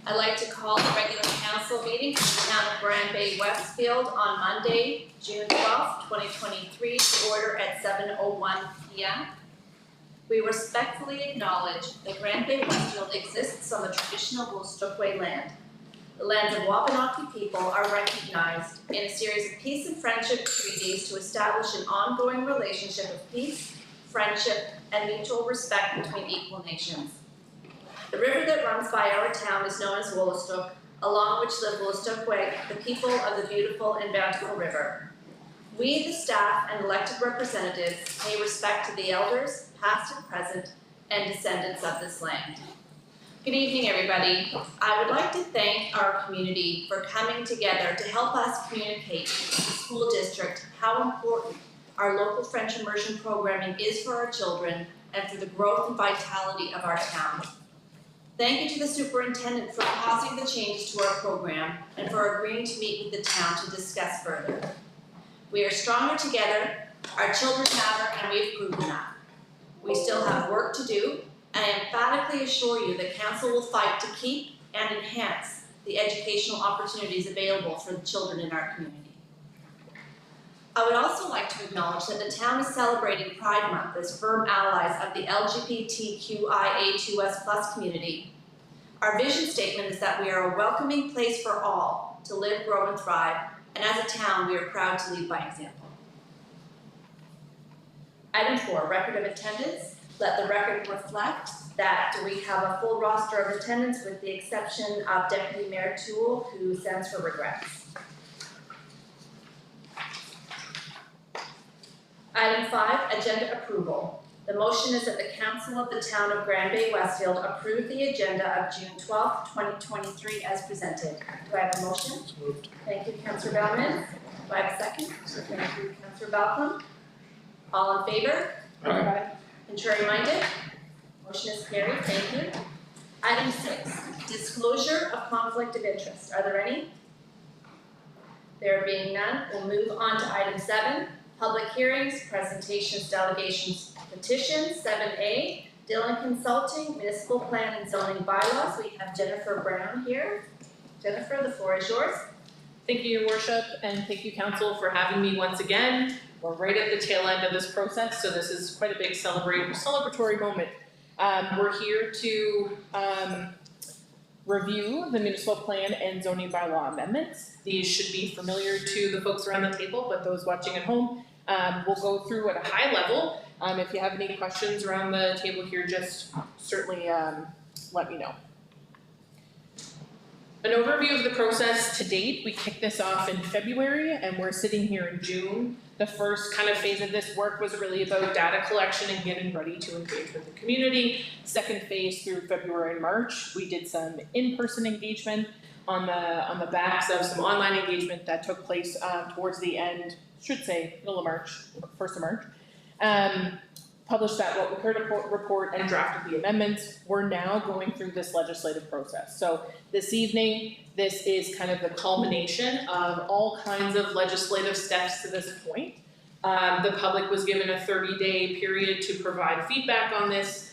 I'd like to call the regular council meeting for the town of Bay-Westfield on Monday, June 12th, 2023, to order at 7:01 p.m. We respectfully acknowledge that Bay-Westfield exists on the traditional Woolstook land. The lands of Wabanaki people are recognized in a series of peace and friendship treaties to establish an ongoing relationship of peace, friendship, and mutual respect between equal nations. The river that runs by our town is known as Woolstook, along which live Woolstookweg, the people of the beautiful and bountiful river. We, the staff and elected representatives, pay respect to the elders, past and present, and descendants of this land. Good evening, everybody. I would like to thank our community for coming together to help us communicate to the school district how important our local French immersion programming is for our children and for the growth and vitality of our town. Thank you to the superintendent for causing the changes to our program and for agreeing to meet with the town to discuss further. We are stronger together, our children matter, and we've proven that. We still have work to do, and I emphatically assure you that council will fight to keep and enhance the educational opportunities available for the children in our community. I would also like to acknowledge that the town is celebrating Pride Month as firm allies of the LGBTQIA2S+ community. Our vision statement is that we are a welcoming place for all to live, grow, and thrive, and as a town, we are proud to lead by example. Item 4, record of attendance. Let the record reflect that we have a full roster of attendance with the exception of Deputy Mayor Toole, who sends her regrets. Item 5, agenda approval. The motion is that the Council of the Town of Bay-Westfield approve the agenda of June 12th, 2023 as presented. Do I have a motion? Moved. Thank you, Councillor Bellman. Do I have a second? Second. Thank you, Councillor Balcom. All in favor? Aye. Contrary minded? Motion is carried. Thank you. Item 6, disclosure of conflict of interest. Are there any? There being none, we'll move on to item 7. Public hearings, presentations, delegations, petitions. 7A, Dillon Consulting, Municipal Plan and Zoning Bylaws. We have Jennifer Brown here. Jennifer, the floor is yours. Thank you, Your Worship, and thank you, Council, for having me once again. We're right at the tail end of this process, so this is quite a big celebratory moment. We're here to review the Municipal Plan and Zoning Bylaw amendments. These should be familiar to the folks around the table, but those watching at home, we'll go through at a high level. If you have any questions around the table here, just certainly let me know. An overview of the process to date. We kicked this off in February and we're sitting here in June. The first kind of phase of this work was really about data collection and getting ready to engage with the community. Second phase through February and March, we did some in-person engagement on the backs of some online engagement that took place towards the end, should say middle of March, 1st of March. Published that what we heard report and drafted the amendments. We're now going through this legislative process. So this evening, this is kind of the culmination of all kinds of legislative steps to this point. The public was given a 30-day period to provide feedback on this.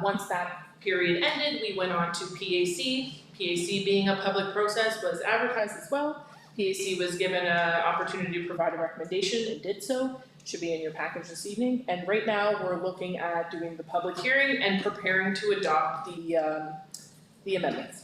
Once that period ended, we went on to PAC. PAC, being a public process, was advertised as well. PAC was given an opportunity to provide a recommendation and did so. Should be in your package this evening. And right now we're looking at doing the public hearing and preparing to adopt the amendments.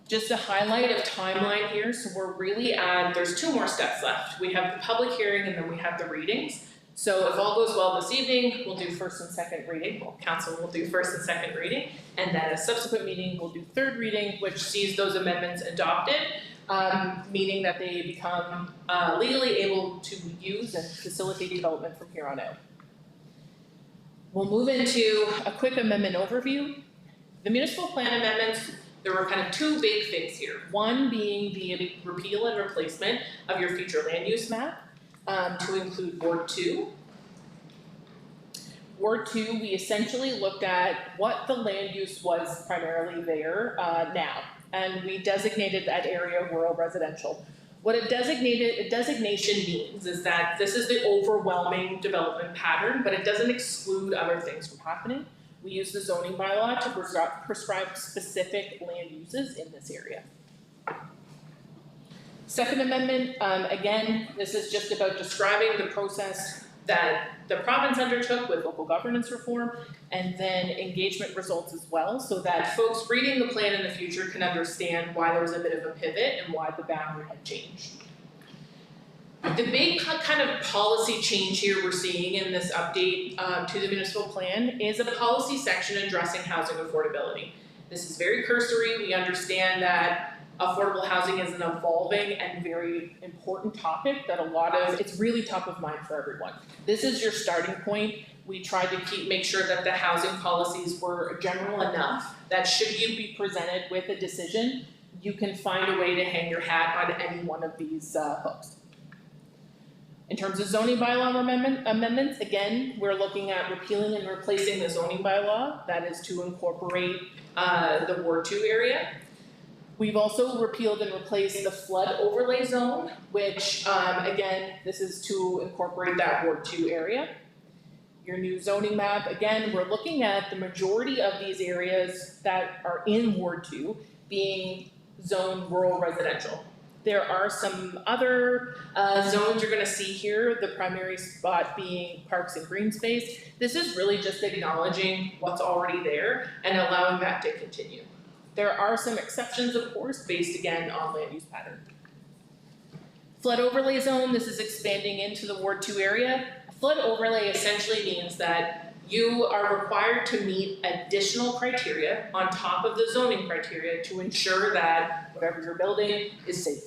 Just a highlight of timeline here. So we're really there's 2 more steps left. We have the public hearing and then we have the readings. So if all goes well this evening, we'll do first and second reading. Well, council will do first and second reading. And then a subsequent meeting, we'll do third reading, which sees those amendments adopted. Meaning that they become legally able to use and facilitate development from here on out. We'll move into a quick amendment overview. The municipal plan amendments, there were kind of 2 big things here. One being the repeal and replacement of your future land use map to include Ward 2. Ward 2, we essentially looked at what the land use was primarily there now. And we designated that area rural residential. What a designation means is that this is the overwhelming development pattern, but it doesn't exclude other things from happening. we use the zoning bylaw to prescribe specific land uses in this area. Second amendment, again, this is just about describing the process that the province undertook with local governance reform and then engagement results as well, so that folks reading the plan in the future can understand why there was a bit of a pivot and why the boundary had changed. The big kind of policy change here we're seeing in this update to the municipal plan is a policy section addressing housing affordability. This is very cursory. We understand that affordable housing is an evolving and very important topic that it's really top of mind for everyone. This is your starting point. We tried to make sure that the housing policies were general enough that should you be presented with a decision, you can find a way to hang your hat on any one of these hooks. In terms of zoning bylaw amendments, again, we're looking at repealing and replacing the zoning bylaw, that is to incorporate the Ward 2 area. We've also repealed and replaced the flood overlay zone, which, again, this is to incorporate that Ward 2 area. Your new zoning map, again, we're looking at the majority of these areas that are in Ward 2 being zoned rural residential. There are some other zones you're gonna see here, the primary spot being parks and green space. This is really just acknowledging what's already there and allowing that to continue. There are some exceptions, of course, based again on land use pattern. Flood overlay zone, this is expanding into the Ward 2 area. A flood overlay essentially means that you are required to meet additional criteria on top of the zoning criteria to ensure that whatever you're building is safe.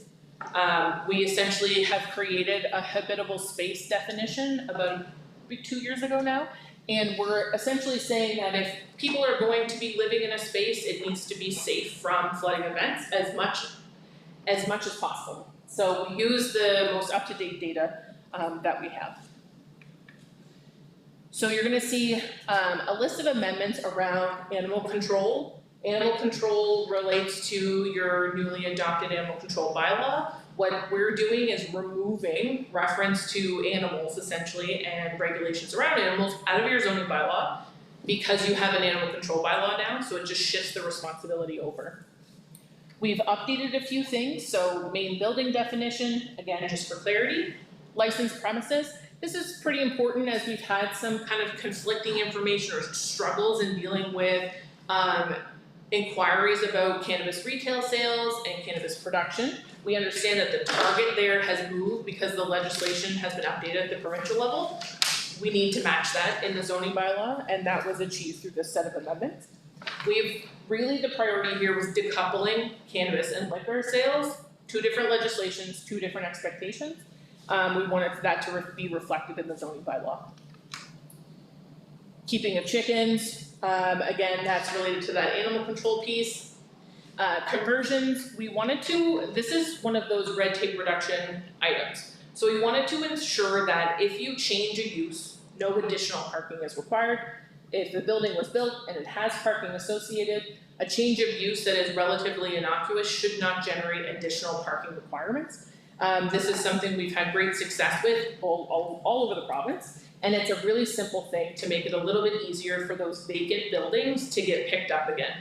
We essentially have created a habitable space definition about 2 years ago now. And we're essentially saying that if people are going to be living in a space, it needs to be safe from flooding events as much as possible. So we use the most up-to-date data that we have. So you're gonna see a list of amendments around animal control. Animal control relates to your newly adopted animal control bylaw. What we're doing is removing reference to animals essentially and regulations around animals out of your zoning bylaw because you have an animal control bylaw now, so it just shifts the responsibility over. We've updated a few things, so main building definition, again, just for clarity. Licensed premises, this is pretty important as we've had some kind of conflicting information or struggles in dealing with inquiries about cannabis retail sales and cannabis production. We understand that the target there has moved because the legislation has been updated at the provincial level. We need to match that in the zoning bylaw, and that was achieved through this set of amendments. The priority here was decoupling cannabis and liquor sales, 2 different legislations, 2 different expectations. We wanted that to be reflected in the zoning bylaw. Keeping of chickens, again, that's related to that animal control piece. Conversions, this is one of those red tape reduction items. So we wanted to ensure that if you change a use, no additional parking is required. If the building was built and it has parking associated, a change of use that is relatively innocuous should not generate additional parking requirements. This is something we've had great success with all over the province, and it's a really simple thing to make it a little bit easier for those vacant buildings to get picked up again.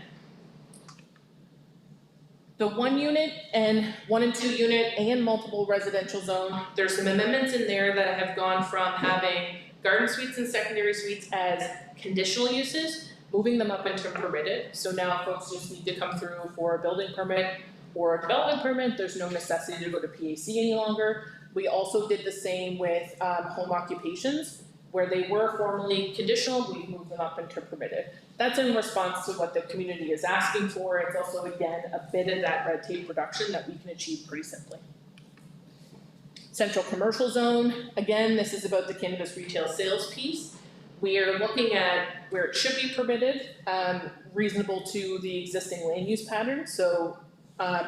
The 1 unit and 1 and 2 unit and multiple residential zone, there's some amendments in there that have gone from having garden suites and secondary suites as conditional uses, moving them up into permitted. So now folks just need to come through for a building permit or a development permit. There's no necessity to go to PAC any longer. We also did the same with home occupations, where they were formerly conditional, we moved them up into permitted. That's in response to what the community is asking for. It's also, again, a bit of that red tape reduction that we can achieve pretty simply. Central commercial zone, again, this is about the cannabis retail sales piece. We are looking at where it should be permitted, reasonable to the existing land use pattern. So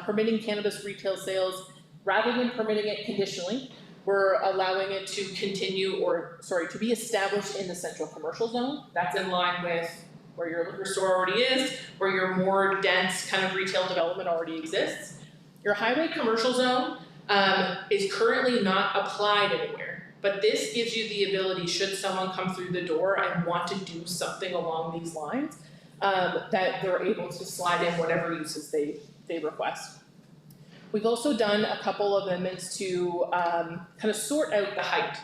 permitting cannabis retail sales, rather than permitting it conditionally, we're allowing it to continue, to be established in the central commercial zone. That's in line with where your liquor store already is, where your more dense kind of retail development already exists. Your highway commercial zone is currently not applied anywhere. But this gives you the ability, should someone come through the door and want to do something along these lines, that they're able to slide in whatever uses they request. We've also done a couple of amendments to kind of sort out the height.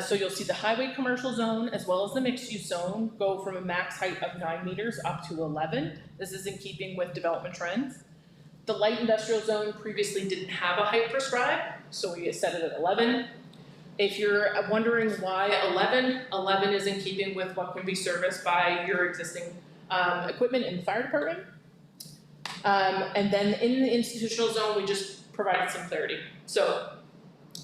So you'll see the highway commercial zone as well as the mixed use zone go from a max height of 9 meters up to 11. This is in keeping with development trends. The light industrial zone previously didn't have a height prescribed, so we set it at 11. If you're wondering why 11 is in keeping with what can be serviced by your existing equipment in the fire department. And then in the institutional zone, we just provided some clarity. So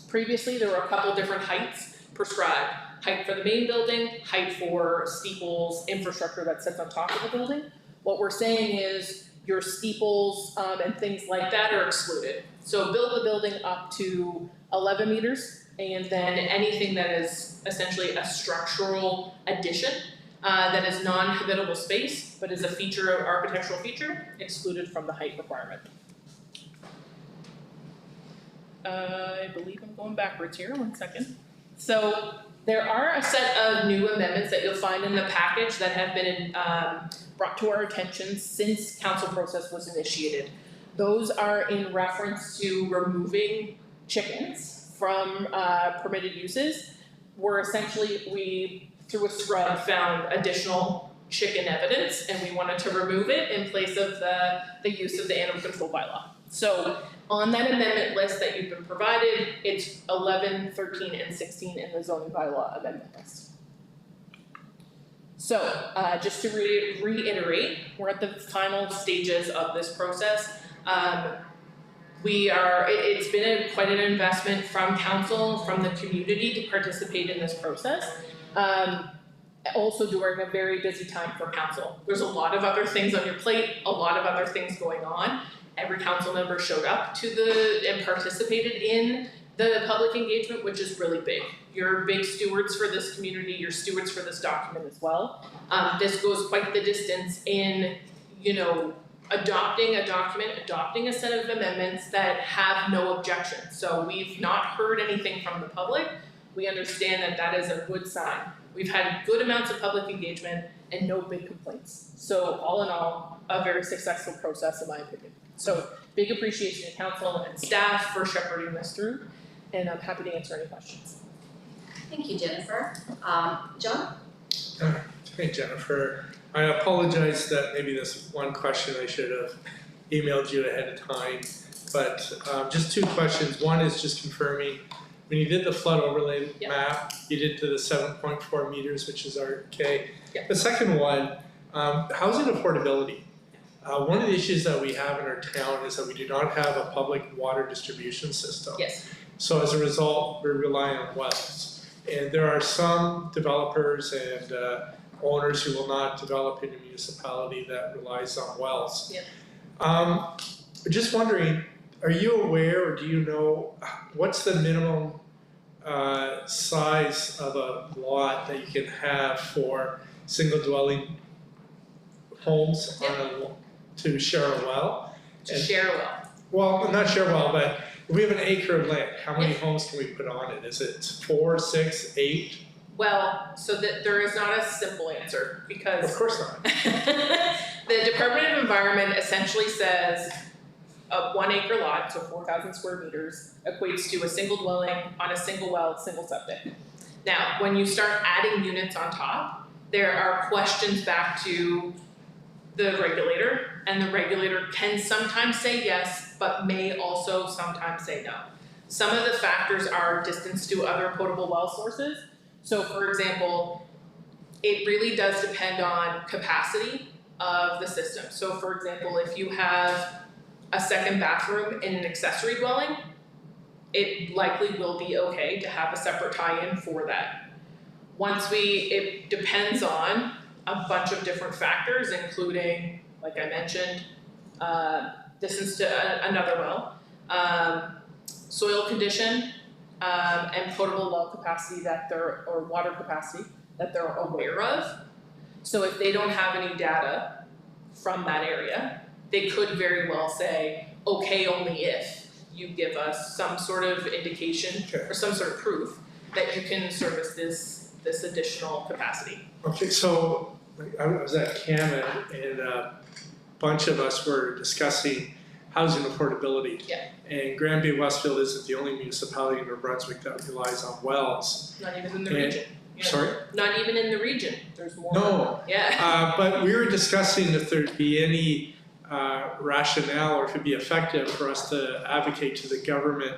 previously, there were a couple different heights prescribed. Height for the main building, height for steeples, infrastructure that sits on top of the building. What we're saying is your steeples and things like that are excluded. So build the building up to 11 meters, and then anything that is essentially a structural addition that is non-habitable space, but is a feature of architectural feature, excluded from the height requirement. I believe I'm going backwards here, 1 second. So there are a set of new amendments that you'll find in the package that have been brought to our attention since council process was initiated. Those are in reference to removing chickens from permitted uses. We through a scrub found additional chicken evidence, and we wanted to remove it in place of the use of the animal control bylaw. So on that amendment list that you've been provided, it's 11, 13, and 16 in the zoning bylaw amendment list. So just to reiterate, we're at the final stages of this process. It's been quite an investment from council, from the community to participate in this process. Also during a very busy time for council. There's a lot of other things on your plate, a lot of other things going on. Every council member showed up and participated in the public engagement, which is really big. You're big stewards for this community, you're stewards for this document as well. This goes quite the distance in, adopting a document, adopting a set of amendments that have no objection. So we've not heard anything from the public. We understand that that is a good sign. We've had good amounts of public engagement and no big complaints. So all in all, a very successful process in my opinion. So big appreciation to council and staff for shepherding this through, and I'm happy to answer any questions. Thank you, Jennifer. John? Hey, Jennifer. I apologize that maybe this one question I should have emailed you ahead of time, but just 2 questions. One is just confirming, when you did the flood overlay map, you did to the 7.4 meters, which is RK. The second one, housing affordability. One of the issues that we have in our town is that we do not have a public water distribution system. Yes. So as a result, we're relying on wells. And there are some developers and owners who will not develop in a municipality that relies on wells. Yeah. Just wondering, are you aware or do you know what's the minimum size of a lot that you can have for single dwelling homes to share a well? Share a well. Well, not share a well, but if we have an acre of land, how many homes can we put on it? Is it 4, 6, 8? Well, so that there is not a simple answer because Of course not. the Department of Environment essentially says a 1 acre lot, so 4,000 square meters, equates to a single dwelling on a single well, single septic. Now, when you start adding units on top, there are questions back to the regulator, and the regulator can sometimes say yes, but may also sometimes say no. Some of the factors are distance to other potable well sources. So for example, it really does depend on capacity of the system. So for example, if you have a second bathroom in an accessory dwelling, it likely will be okay to have a separate tie-in for that. It depends on a bunch of different factors, including, like I mentioned, distance to another well, soil condition, and potable well capacity or water capacity that they're aware of. So if they don't have any data from that area, they could very well say, okay, only if you give us some sort of indication or some sort of proof. that you can service this additional capacity. Okay, so I was at CAM and a bunch of us were discussing housing affordability. Yeah. And Grand Bay-Westfield isn't the only municipality in New Brunswick that relies on wells. Not even in the And- region. You know, Sorry? Not even in the region, there's more. No. Yeah. But we were discussing if there'd be any rationale or if it'd be effective for us to advocate to the government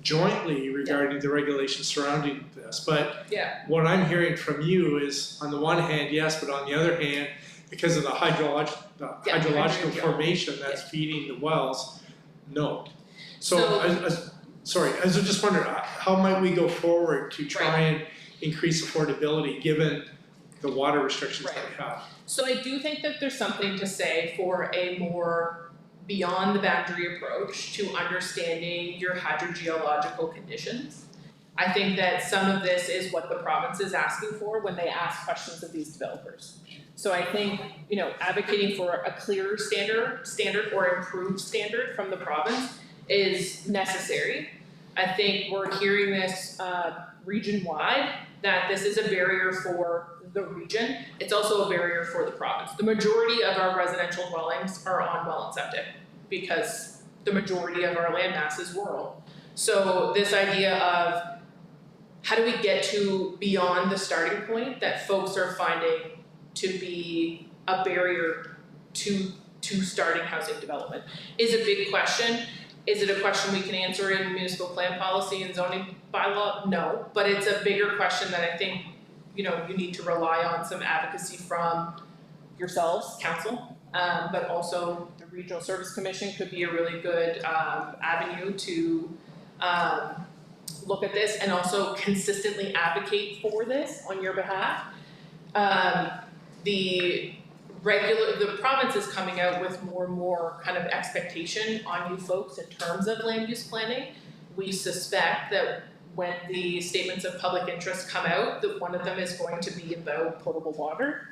jointly regarding the regulations surrounding this. But Yeah. what I'm hearing from you is, on the one hand, yes, but on the other hand, because of the hydrological hydrological. formation that's feeding the wells, no. So, So- I was just wondering, how might we go forward to try and increase affordability given the water restrictions that we have? So I do think that there's something to say for a more beyond the boundary approach to understanding your hydrogeological conditions. I think that some of this is what the province is asking for when they ask questions of these developers. So I think, advocating for a clearer standard or improved standard from the province is necessary. I think we're hearing this region-wide, that this is a barrier for the region. It's also a barrier for the province. The majority of our residential dwellings are on well and septic because the majority of our land mass is rural. So this idea of how do we get to beyond the starting point that folks are finding to be a barrier to starting housing development is a big question. Is it a question we can answer in municipal plan policy and zoning bylaw? No, but it's a bigger question that I think, you need to rely on some advocacy from yourselves, council, but also the Regional Service Commission could be a really good avenue to look at this and also consistently advocate for this on your behalf. The province is coming out with more and more kind of expectation on you folks in terms of land use planning. We suspect that when the statements of public interest come out, that one of them is going to be about potable water.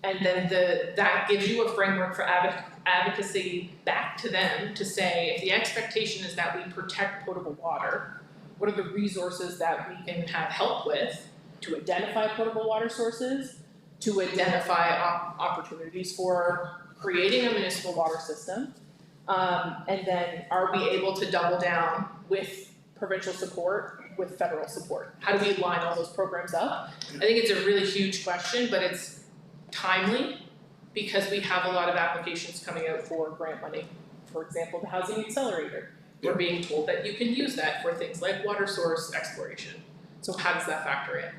And then that gives you a framework for advocacy back to them to say, if the expectation is that we protect potable water, what are the resources that we can have help with to identify potable water sources, to identify opportunities for creating a municipal water system, and then are we able to double down with provincial support, with federal support? How do we line all those programs up? I think it's a really huge question, but it's timely because we have a lot of applications coming out for grant money. For example, the Housing Accelerator. We're being told that you can use that for things like water source exploration. So how does that factor in?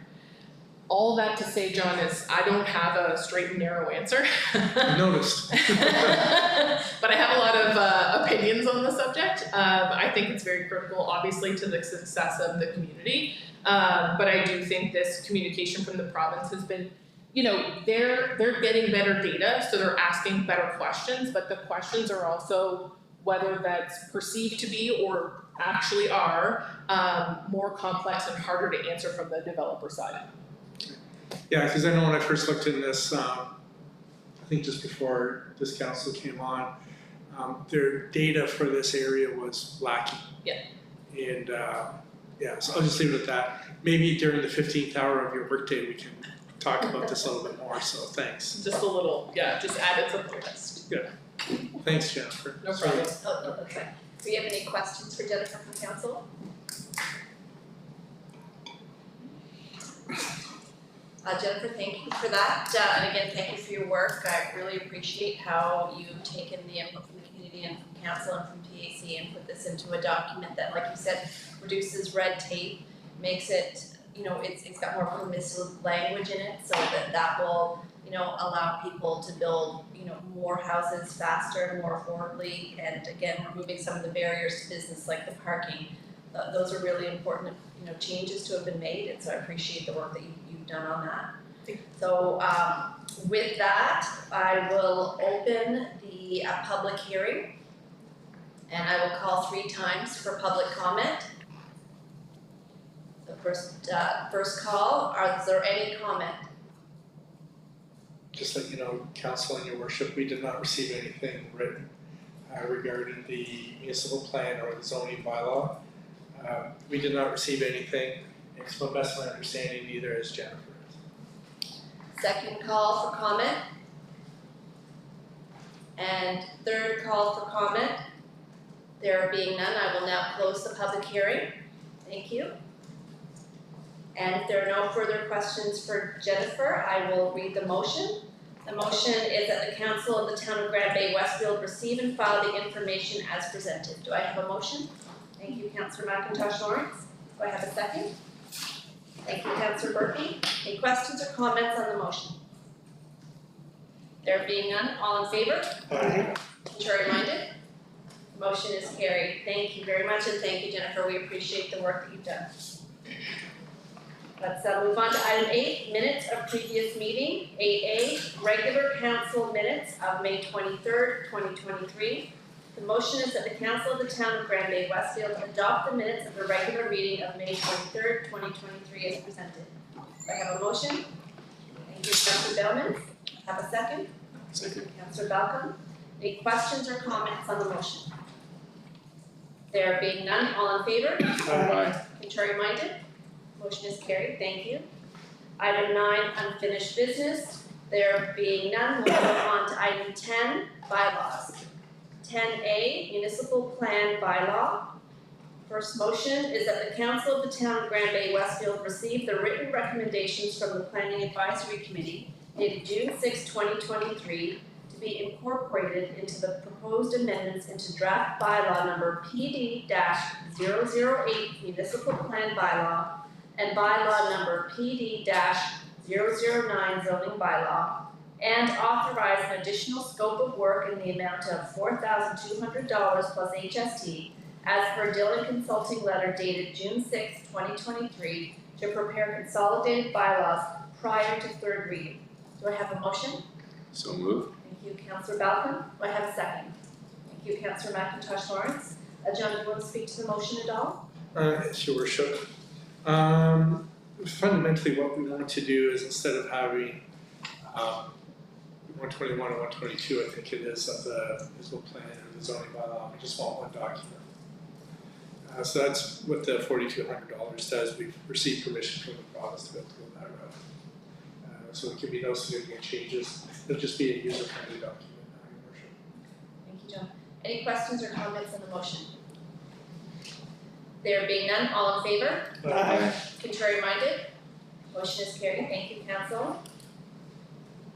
All that to say, John, is I don't have a straight and narrow answer. I noticed. But I have a lot of opinions on the subject. I think it's very critical, obviously, to the success of the community. But I do think this communication from the province has been, they're getting better data, so they're asking better questions, but the questions are also, whether that's perceived to be or actually are, more complex and harder to answer from the developer side. Yeah, because I know when I first looked in this, I think just before this council came on, their data for this area was lacking. Yeah. And so I'll just leave it at that. Maybe during the 15th hour of your workday, we can talk about this a little bit more, so thanks. Just a little, just add it to the list. Yeah. Thanks, Jennifer. No problem. Oh, okay. Do you have any questions for Jennifer from council? Jennifer, thank you for that, and again, thank you for your work. I really appreciate how you've taken the input from the community and from council and from PAC and put this into a document that, like you said, reduces red tape, makes it, it's got more permissive language in it, so that will, allow people to build, more houses faster and more affordably, and again, removing some of the barriers to business like the parking. Those are really important, changes to have been made, and so I appreciate the work that you've done on that. So with that, I will open the public hearing, and I will call 3 times for public comment. The first call, is there any comment? Just let you know, council and your worship, we did not receive anything written regarding the municipal plan or the zoning bylaw. We did not receive anything, And to the best of my understanding, neither is Jennifer. Second call for comment. And third call for comment. There being none, I will now close the public hearing. Thank you. And if there are no further questions for Jennifer, I will read the motion. The motion is that the council of the town of Grand Bay-Westfield receive and file the information as presented. Do I have a motion? Thank you, Councillor McIntosh Lawrence. Do I have a second? Thank you, Councillor Murphy. Any questions or comments on the motion? There being none, all in favor? Aye. Contrary minded? Motion is carried. Thank you very much, and thank you, Jennifer. We appreciate the work that you've done. Let's move on to item 8, minutes of previous meeting. 8A, regular council minutes of May 23rd, 2023. The motion is that the council of the town of Grand Bay-Westfield adopt the minutes of the regular meeting of May 23rd, 2023 as presented. Do I have a motion? Thank you, Councillor Bellman. Have a second? Second. Councillor Balcom. Any questions or comments on the motion? There being none, all in favor? Aye. Contrary minded? Motion is carried, thank you. Item 9, unfinished business. There being none, we'll move on to item 10, bylaws. 10A, municipal plan bylaw. First motion is that the council of the town of Grand Bay-Westfield receive the written recommendations from the Planning Advisory Committee dated June 6, 2023, to be incorporated into the proposed amendments into draft bylaw number PD-008 municipal plan bylaw and bylaw number PD-009 zoning bylaw, and authorize an additional scope of work in the amount of $4,200 plus HST as per Dillon Consulting letter dated June 6, 2023, to prepare consolidated bylaws prior to third reading. Do I have a motion? So moved. Thank you, Councillor Balcom. Do I have a second? Thank you, Councillor McIntosh Lawrence. John, do you want to speak to the motion at all? Your worship. Fundamentally what we want to do is, instead of having 121 and 122, I think it is, of the municipal plan and the zoning bylaw, we just want one document. So that's what the $4,200 does. We've received permission from the province to be able to go that route. So there can be no significant changes. It'll just be a user-friendly document, your worship. Thank you, John. Any questions or comments on the motion? There being none, all in favor? Aye. Contrary minded? Motion is carried. Thank you, council.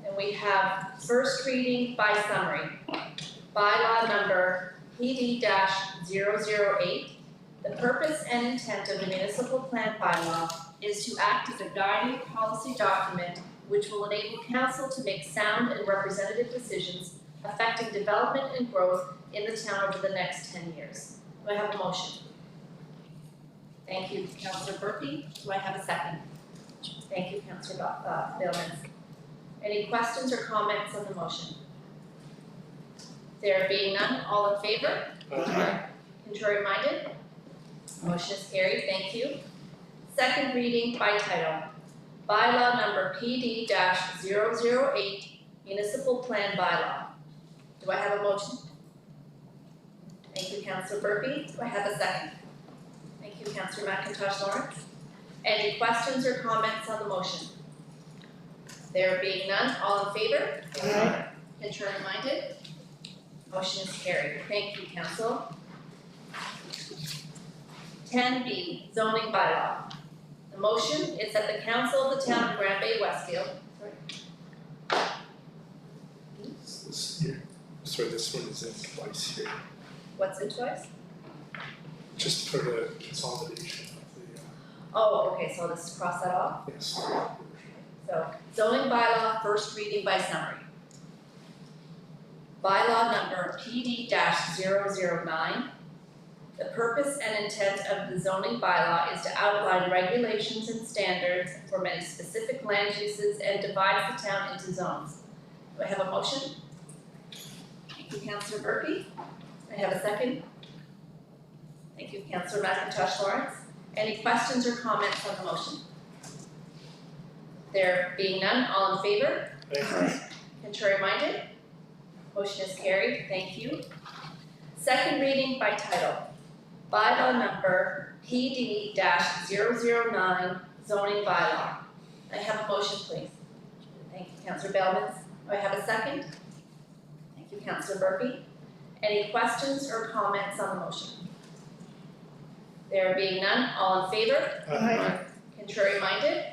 And we have first reading by summary. Bylaw number PD-008. The purpose and intent of the municipal plan bylaw is to act as a guiding policy document which will enable council to make sound and representative decisions affecting development and growth in the town over the next 10 years. Do I have a motion? Thank you, Councillor Murphy. Do I have a second? Thank you, Councillor Billman. Any questions or comments on the motion? There being none, all in favor? Aye. Contrary minded? Motion is carried, thank you. Second reading by title. Bylaw number PD-008 Municipal Plan Bylaw. Do I have a motion? Thank you, Councillor Murphy. Do I have a second? Thank you, Councillor McIntosh Lawrence. Any questions or comments on the motion? There being none, all in favor? Aye. Contrary minded? Motion is carried. Thank you, council. 10B, zoning bylaw. The motion is that the council of the town of Grand Bay-Westfield. This here. Sorry, this one is in twice here. What's in twice? Just for the consolidation of the, Oh, okay, so let's cross that off. yes. So, zoning bylaw, first reading by summary. Bylaw number PD-009. The purpose and intent of the zoning bylaw is to outline regulations and standards for many specific land uses and divides the town into zones. Do I have a motion? Thank you, Councillor Murphy. I have a second. Thank you, Councillor McIntosh Lawrence. Any questions or comments on the motion? There being none, all in favor? Aye. Contrary minded? Motion is carried, thank you. Second reading by title. bylaw number PD-009 zoning bylaw. I have a motion, please. Thank you, Councillor Bellmans. Do I have a second? Thank you, Councillor Murphy. Any questions or comments on the motion? There being none, all in favor? Aye. Contrary minded?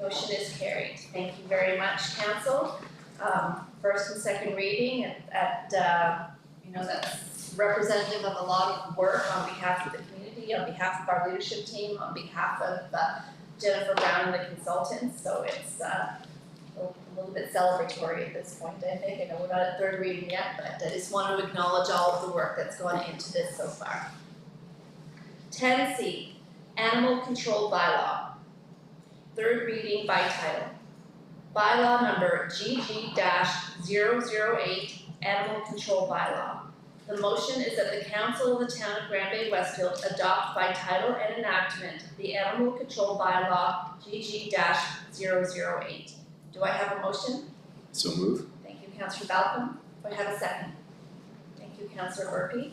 Motion is carried. Thank you very much, council. First and second reading that's representative of a lot of work on behalf of the community, on behalf of our leadership team, on behalf of Jennifer Brown and the consultants, so it's a little bit celebratory at this point, I think. I know we're not at third reading yet, but I just want to acknowledge all of the work that's gone into this so far. 10C, Animal Control Bylaw. Third reading by title. Bylaw number GG-008, Animal Control Bylaw. The motion is that the Council of the Town of Bay-Westfield adopt by title and enactment the Animal Control Bylaw GG-008. Do I have a motion? So moved. Thank you, Councillor Balcom. Do I have a second? Thank you, Councillor Murphy.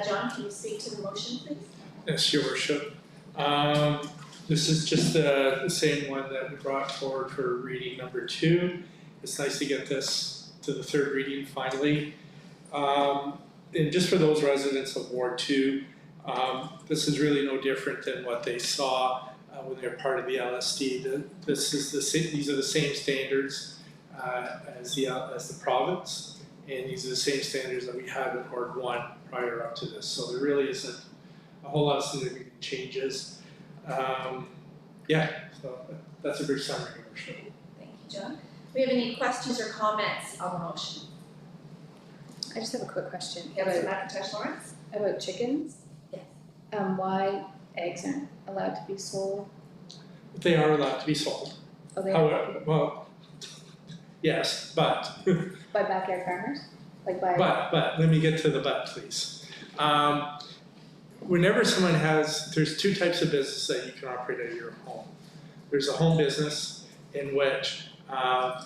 John, can you speak to the motion, please? Yes, Your Worship. This is just the same one that we brought forward for reading number 2. It's nice to get this to the third reading finally. And just for those residents of Ward 2, this is really no different than what they saw when they were part of the LSD. These are the same standards as the province, and these are the same standards that we had in Ward 1 prior up to this. So there really isn't a whole lot of significant changes. So that's a brief summary, Your Worship. Thank you, John. Do we have any questions or comments on the motion? I just have a quick question Councillor McIntosh Lawrence? about chickens. Yes. Why eggs aren't allowed to be sold? They are allowed to be sold. Oh, they However, well, yes, but by backyard farmers? Like by? But let me get to the but, please. Whenever someone there's 2 types of business that you can operate out of your home. There's a home business in which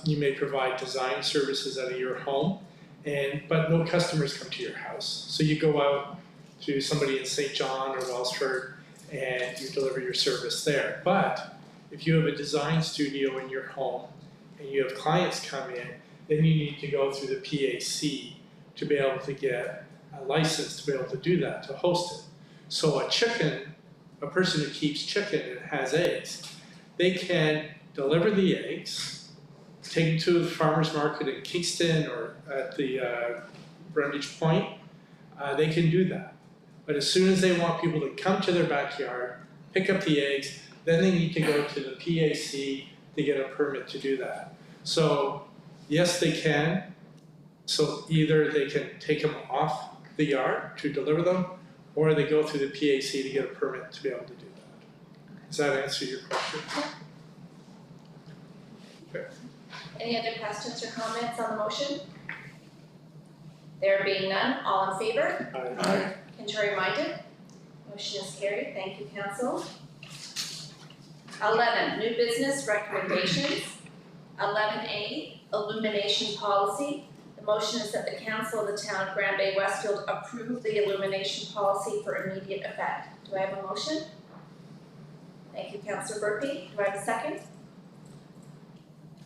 you may provide design services out of your home, but no customers come to your house. So you go out to somebody in St. John or Wellsford and you deliver your service there. But if you have a design studio in your home and you have clients come in, then you need to go through the PAC to be able to get a license to be able to do that, to host it. So a person who keeps chicken and has eggs, they can deliver the eggs, take them to the farmer's market in Kingston or at the Brundage Point, they can do that. But as soon as they want people to come to their backyard, pick up the eggs, then they need to go to the PAC to get a permit to do that. So yes, they can. So either they can take them off the yard to deliver them, or they go through the PAC to get a permit to be able to do that. Does that answer your question? Okay. Any other questions or comments on the motion? There being none, all in favor? Aye. Contrary minded? Motion is carried. Thank you, council. 11, new business recommendations. 11A, illumination policy. The motion is that the council of the town of Bay-Westfield approve the illumination policy for immediate effect. Do I have a motion? Thank you, Councillor Murphy. Do I have a second?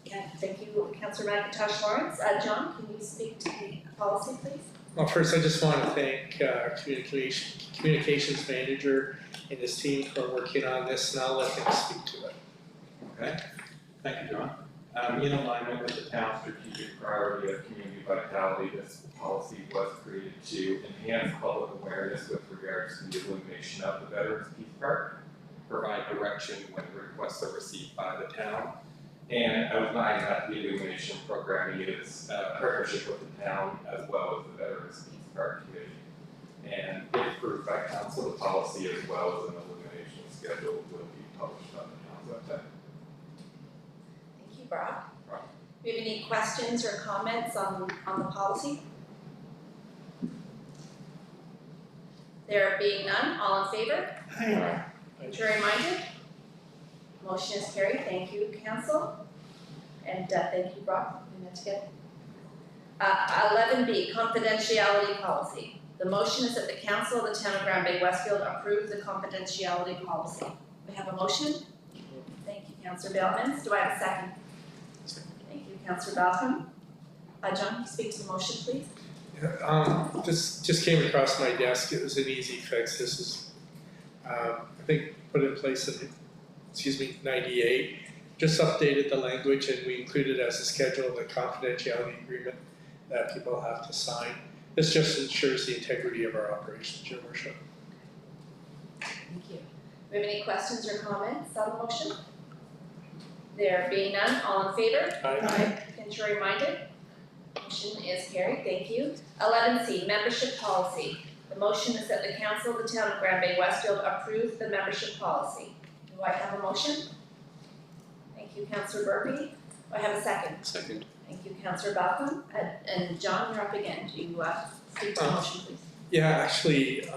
Yeah, thank you, Councillor McIntosh Lawrence. John, can you speak to the policy, please? Well, first I just want to thank our communications manager and his team for working on this, and I'll let him speak to it. Okay, thank you, John. In alignment with the town's strategic priority of community vitality, this policy was created to enhance public awareness with regards to the illumination of the Veterans Peace Park, provide direction when requests are received by the town, and outline that the illumination programming is a partnership with the town as well as the Veterans Peace Park Committee. And if approved by council, the policy as well as an illumination schedule will be published on the town's website. Thank you, Brock. Do you have any questions or comments on the policy? There being none, all in favor? Aye. Contrary minded? Motion is carried. Thank you, council. And thank you, Brock, for putting that together. 11B, confidentiality policy. The motion is that the council of the town of Grand Bay-Westfield approve the confidentiality policy. We have a motion? Thank you, Councillor Bellmans. Do I have a second? Thank you, Councillor Balcom. John, can you speak to the motion, please? This just came across my desk. It was an easy fix. This is, I think, put in place in, 98. Just updated the language and we included as a schedule the confidentiality agreement that people have to sign. This just ensures the integrity of our operations, Your Worship. Thank you. Do we have any questions or comments on the motion? There being none, all in favor? Aye. Contrary minded? Motion is carried, thank you. 11C, membership policy. The motion is that the council of the town of Grand Bay-Westfield approve the membership policy. Do I have a motion? Thank you, Councillor Burpee. Do I have a second? Second. Thank you, Councillor Balcom. And John, you're up again. Do you speak to the motion, please? Yeah, actually,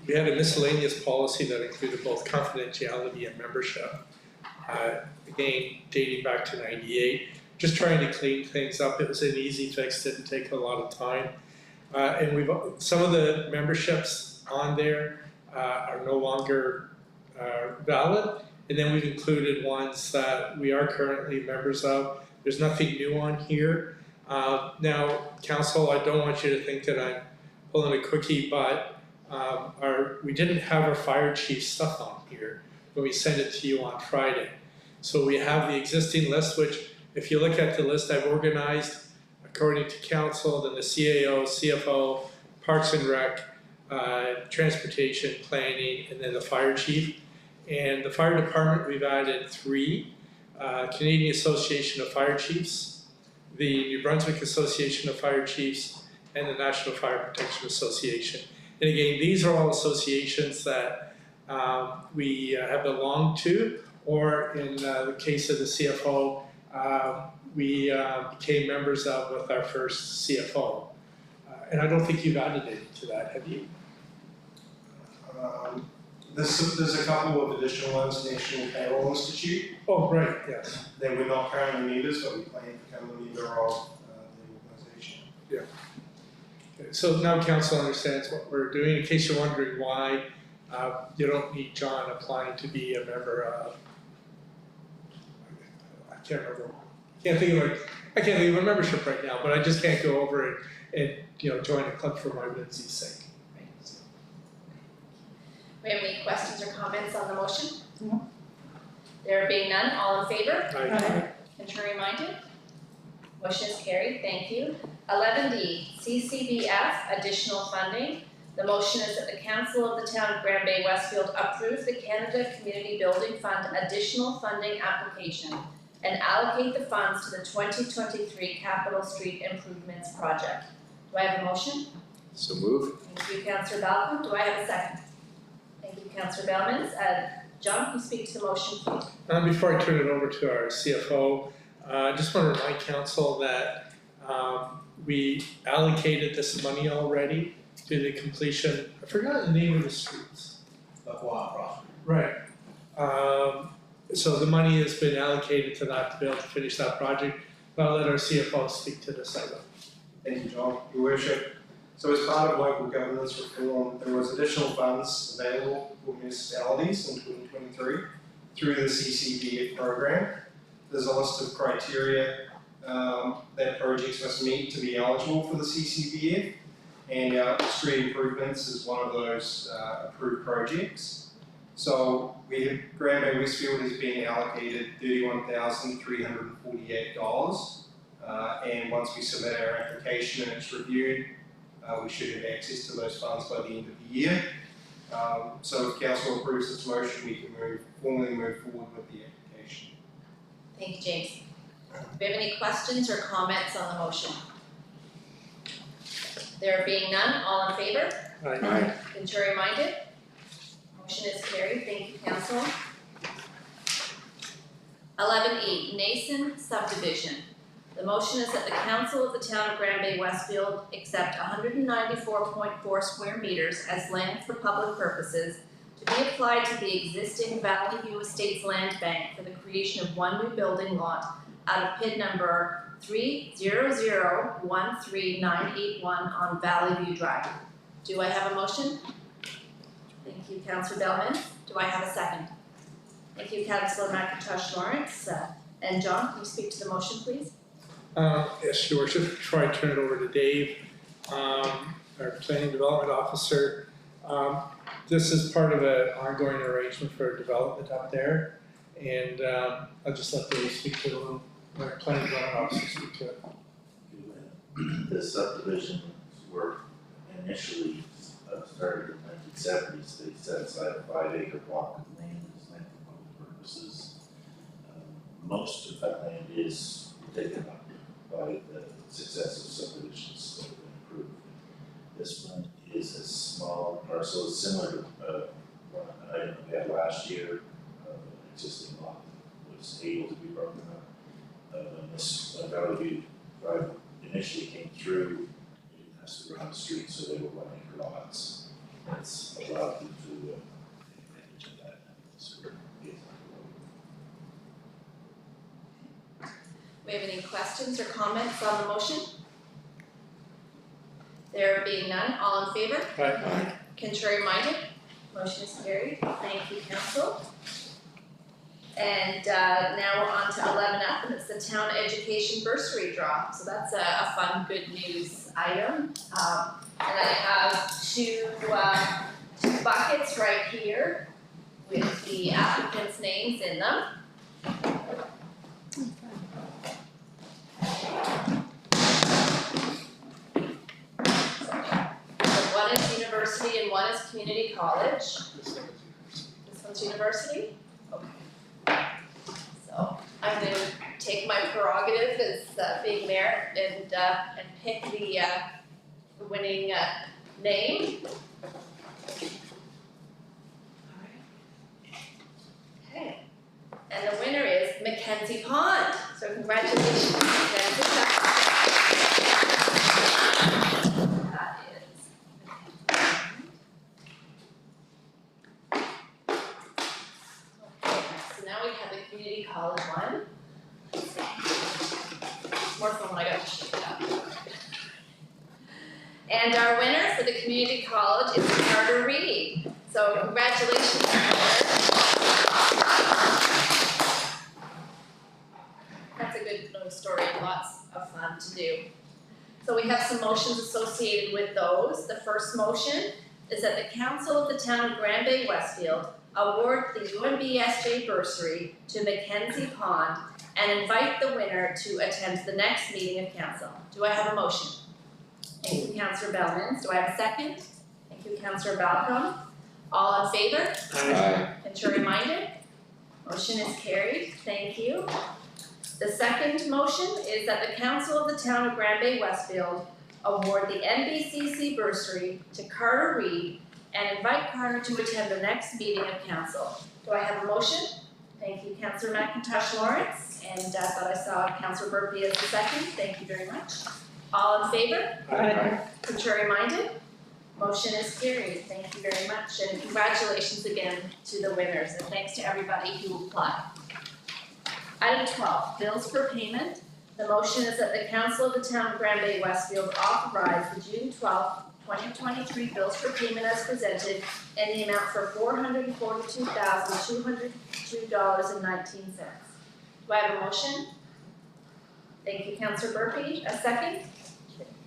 we had a miscellaneous policy that included both confidentiality and membership. Again, dating back to 98. Just trying to clean things up. It was an easy fix, didn't take a lot of time. And some of the memberships on there are no longer valid. And then we've included ones that we are currently members of. There's nothing new on here. Now, council, I don't want you to think that I'm pulling a quickie, but we didn't have our fire chief stuff on here when we sent it to you on Friday. So we have the existing list, which if you look at the list I've organized according to council, then the CAO, CFO, Parks and Rec, Transportation, Planning, and then the fire chief. And the fire department, we've added 3, Canadian Association of Fire Chiefs, the New Brunswick Association of Fire Chiefs, and the National Fire Protection Association. And again, these are all associations that we have belonged to, or in the case of the CFO, we became members of with our first CFO. And I don't think you've added anything to that, have you? There's a couple of additional ones, National Payroll Institute, Oh, right, yes. that we're not currently members, but we plan to become a member of the organisation. Okay, so now council understands what we're doing. In case you're wondering why, you don't need John applying to be a member of, I can't think of a membership right now, but I just can't go over and join a club for my whimsy's sake. We have any questions or comments on the motion? No. There being none, all in favor? Aye. Contrary minded? Motion is carried, thank you. 11D, CCBF, additional funding. The motion is that the council of the town of Grand Bay-Westfield approve the Canada Community Building Fund additional funding application and allocate the funds to the 2023 Capitol Street Improvements Project. Do I have a motion? So move. Thank you, Councillor Balcom. Do I have a second? Thank you, Councillor Bellmans. John, can you speak to the motion, please? Before I turn it over to our CFO, I just want to remind council that we allocated this money already to the completion, I forgot the name of the streets. Right. So the money has been allocated to that to be able to finish that project. But I'll let our CFO speak to this item. Thank you, John. Your Worship. So as part of local governance reform, there was additional funds available for municipalities in 2023 through the CCBF program. There's a list of criteria that projects must meet to be eligible for the CCBF, and street improvements is one of those approved projects. So Grand Bay-Westfield has been allocated $31,348, and once we submit our application and it's reviewed, we should have access to those funds by the end of the year. So if council approves this motion, we can formally move forward with the application. Thank you, James. Do we have any questions or comments on the motion? There being none, all in favor? Aye. Contrary minded? Motion is carried. Thank you, council. 11E, Nason subdivision. The motion is that the council of the town of Grand Bay-Westfield accept 194.4 square meters as land for public purposes to be applied to the existing Valley View Estates land bank for the creation of one new building lot out of PID number 3001391 on Valley View Drive. Do I have a motion? Thank you, Councillor Bellman. Do I have a second? Thank you, Councillor McIntosh Lawrence. And John, can you speak to the motion, please? Yes, Your Worship, before I turn it over to Dave, our Planning Development Officer, this is part of an ongoing arrangement for development up there, and I'll just let Dave speak to it, our Planning Development Officer speak to it. The subdivisions were initially started in the 1970s. They set aside a 5-acre block of land as land for public purposes. Most of that land is taken up by the successive subdivisions that have been approved. This one is a small parcel, similar to one item we had last year. An existing lot was able to be broken up. This Valley Drive initially came through, you didn't have to run the street, so they were 1-acre lots. That's allowed you to take advantage of that. So We have any questions or comments on the motion? There being none, all in favor? Aye. Contrary minded? Motion is carried. Thank you, council. And now we're on to 11F, and it's the town education bursary draw. So that's a fun, good news item. And I have two buckets right here with the applicants' names in them. One is university and one is community college. This one's university? Okay. So I'm gonna take my prerogative as being mayor and pick the winning name. Okay. And the winner is Mackenzie Pond. So congratulations, Mackenzie. That is. Okay, so now we have the community college one. More fun when I got to shake it up. And our winner for the community college is Carter Reed. So congratulations, Carter. That's a good little story and lots of fun to do. So we have some motions associated with those. The first motion is that the council of the town of Grand Bay-Westfield award the UNBSJ bursary to Mackenzie Pond and invite the winner to attend the next meeting of council. Do I have a motion? Thank you, Councillor Bellman. Do I have a second? Thank you, Councillor Balcom. All in favor? Aye. Contrary minded? Motion is carried. Thank you. The second motion is that the council of the town of Grand Bay-Westfield award the NBCC bursary to Carter Reed and invite Carter to attend the next meeting of council. Do I have a motion? Thank you, Councillor McIntosh Lawrence, and I thought I saw Councillor Burpee as the second. Thank you very much. All in favor? Aye. Contrary minded? Motion is carried. Thank you very much, and congratulations again to the winners, and thanks to everybody who applied. Item 12, bills for payment. The motion is that the council of the town of Grand Bay-Westfield authorize the June 12th, 2023 bills for payment as presented in the amount for $442,202.19. Do I have a motion? Thank you, Councillor Burpee. A second?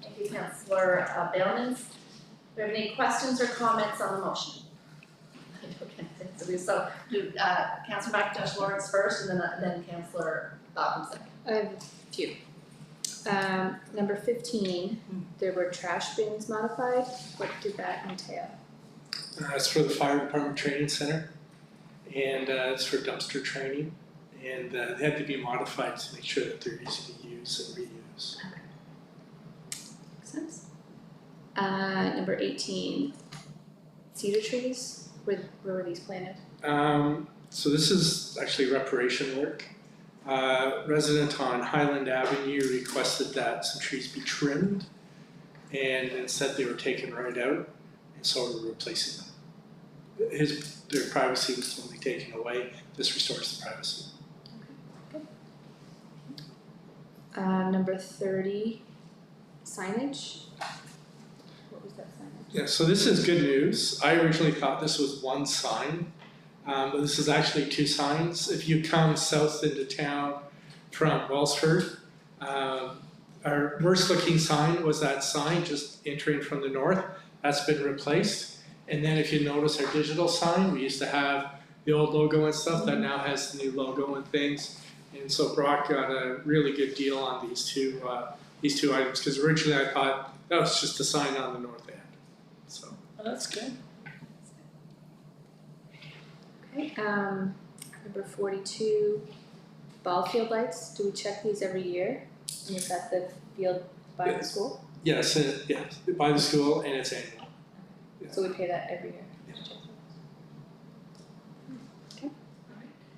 Thank you, Councillor Bailman. Do we have any questions or comments on the motion? So do Councillor McIntosh Lawrence first, and then Councillor Balcom second. I have a few. Number 15, there were trash bins modified. What did that entail? It's for the fire department training center, and it's for dumpster training, and they had to be modified to make sure that they're easy to use and reuse. Makes sense. Number 18, cedar trees. Where were these planted? So this is actually reparation work. Resident on Highland Avenue requested that some trees be trimmed, and instead they were taken right out, and so we're replacing them. Their privacy was totally taken away. This restores the privacy. Number 30, signage. What was that Yeah, so this is good news. I originally thought this was one sign, but this is actually two signs. If you come south into town from Wellsford, our worst looking sign was that sign just entering from the north. That's been replaced. And then if you notice our digital sign, we used to have the old logo and stuff that now has the new logo and things. And so Brock got a really good deal on these two items, because originally I thought that was just a sign on the north end. So Well, that's good. Okay, number 42, ball field lights, do we check these every year? And is that the field by the school? yes, by the school, and it's annual. So we pay that every year?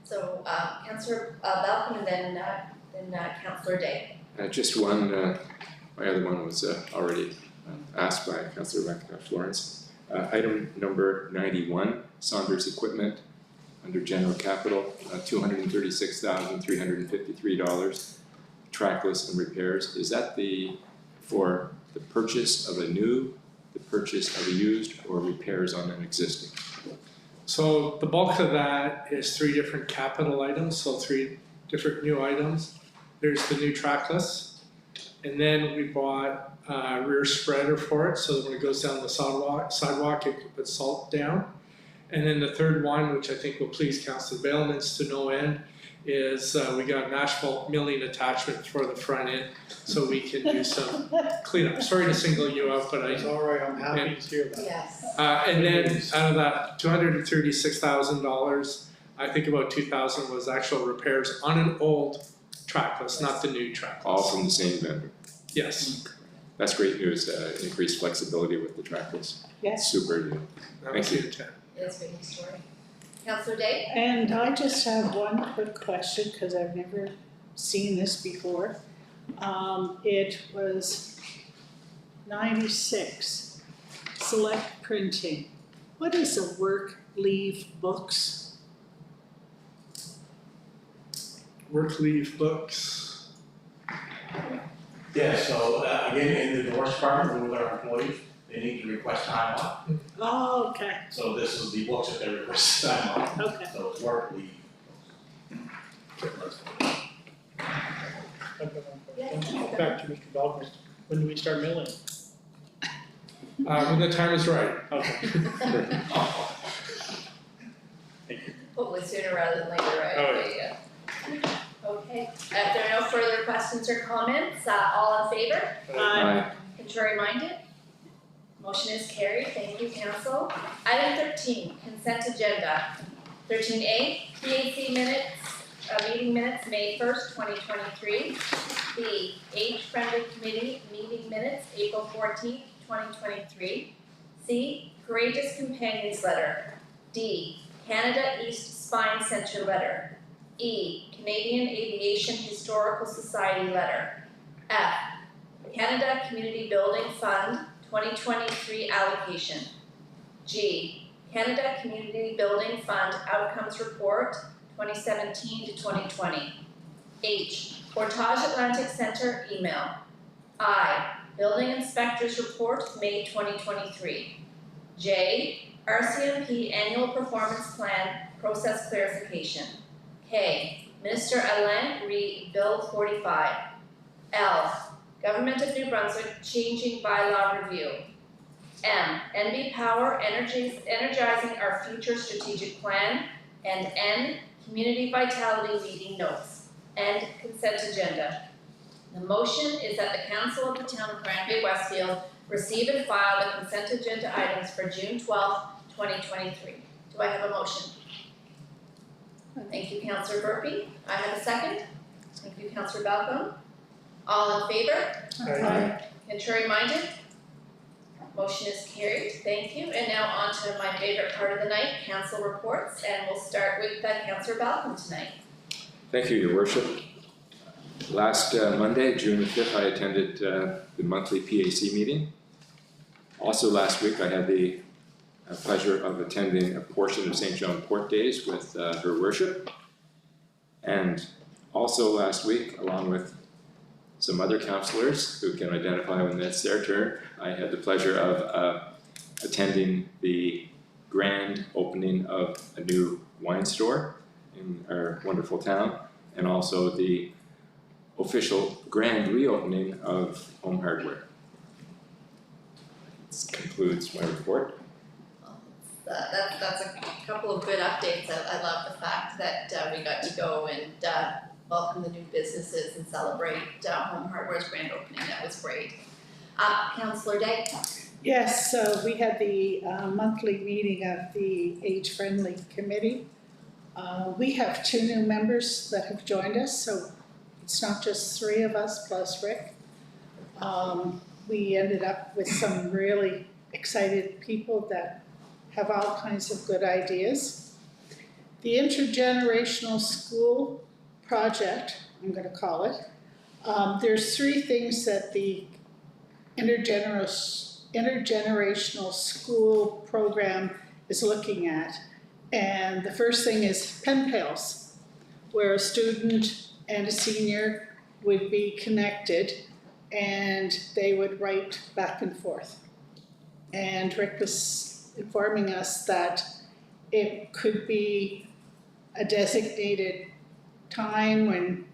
So, Councillor Balcom and then Councillor Day. Just one, my other one was already asked by Councillor Florence. Item number 91, Saunders Equipment, under General Capital, $236,353, trackless and repairs. Is that for the purchase of a new, the purchase of a used, or repairs on an existing? So the bulk of that is 3 different capital items, so 3 different new items. There's the new trackless, and then we bought a rear spreader for it, so that when it goes down the sidewalk, it can put salt down. And then the third one, which I think will please Councillor Bailmans to no end, is we got an asphalt milling attachment for the front end, so we can do some cleanup. Sorry to single you out, but It's all right, I'm happy to hear that. Yes. and then out of that $236,000, I think about 2,000 was actual repairs on an old trackless, not the new trackless. All from the same vendor. Yes, That's great news, increased flexibility with the trackless. Yes, Super deal. that was Thank the intent. It's a good story. Councillor Day? and I just have one quick question, because I've never seen this before. It was 96, select printing. What is a work leave books? Work leave books. Yeah, so again, in the divorce department, with our employees, they need to request time off. Oh, okay, So this is the books that they request time off, okay. so it's work leave. Back to Mr. Balcom, when do we start milling? When the time is right. Okay. Hopefully sooner rather than later, right? Oh, Yeah. Okay, if there are no further questions or comments, all in favor? Aye. Contrary minded? Motion is carried, thank you, council. Item 13, consent agenda. 13A, PAC minutes, meeting minutes, May 1st, 2023. B, age-friendly committee meeting minutes, April 14th, 2023. C, Courageous Companions letter. D, Canada East Spine Centre letter. E, Canadian Aviation Historical Society letter. F, Canada Community Building Fund 2023 allocation. G, Canada Community Building Fund Outcomes Report 2017 to 2020. H, Portage Atlantic Centre email. I, Building Inspectors Report May 2023. J, RCMP Annual Performance Plan Process Clarification. K, Minister Alain Ree Bill 45. L, Government of New Brunswick Changing Bylaw Review. M, NB Power Energizing Our Future Strategic Plan. And N, Community Vitality Meeting Notes. And consent agenda. The motion is that the Council of the Town of Grand Bay-Westfield receive and file the consent agenda items for June 12th, 2023. Do I have a motion? Thank you, Councillor Burpee. I have a second. Thank you, Councillor Balcom. All in favor? Aye. Contrary minded? Motion is carried, thank you. And now on to my favorite part of the night, council reports, and we'll start with Councillor Balcom tonight. Thank you, Your Worship. Last Monday, June 5th, I attended the monthly PAC meeting. Also last week, I had the pleasure of attending a portion of St. John Port Days with Her Worship. And also last week, along with some other councillors who can identify when it's their turn, I had the pleasure of attending the grand opening of a new wine store in our wonderful town, and also the official grand reopening of Home Hardware. This concludes my report. That's a couple of good updates. I love the fact that we got to go and welcome the new businesses and celebrate Home Hardware's grand opening. That was great. Councillor Day? Yes, so we had the monthly meeting of the Age Friendly Committee. We have 2 new members that have joined us, so it's not just 3 of us plus Rick. We ended up with some really excited people that have all kinds of good ideas. The intergenerational school project, I'm going to call it, there's 3 things that the intergenerational school program is looking at. And the first thing is pen pals, where a student and a senior would be connected and they would write back and forth. And Rick was informing us that it could be a designated time when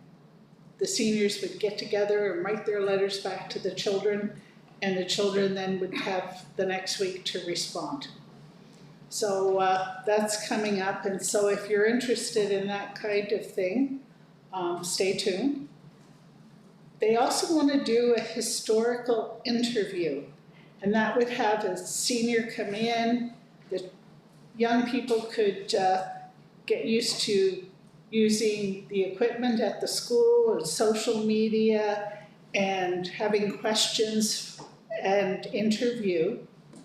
the seniors would get together and write their letters back to the children, and the children then would have the next week to respond. So that's coming up, and so if you're interested in that kind of thing, stay tuned. They also want to do a historical interview, and that would have a senior come in. The young people could get used to using the equipment at the school and social media and having questions and interview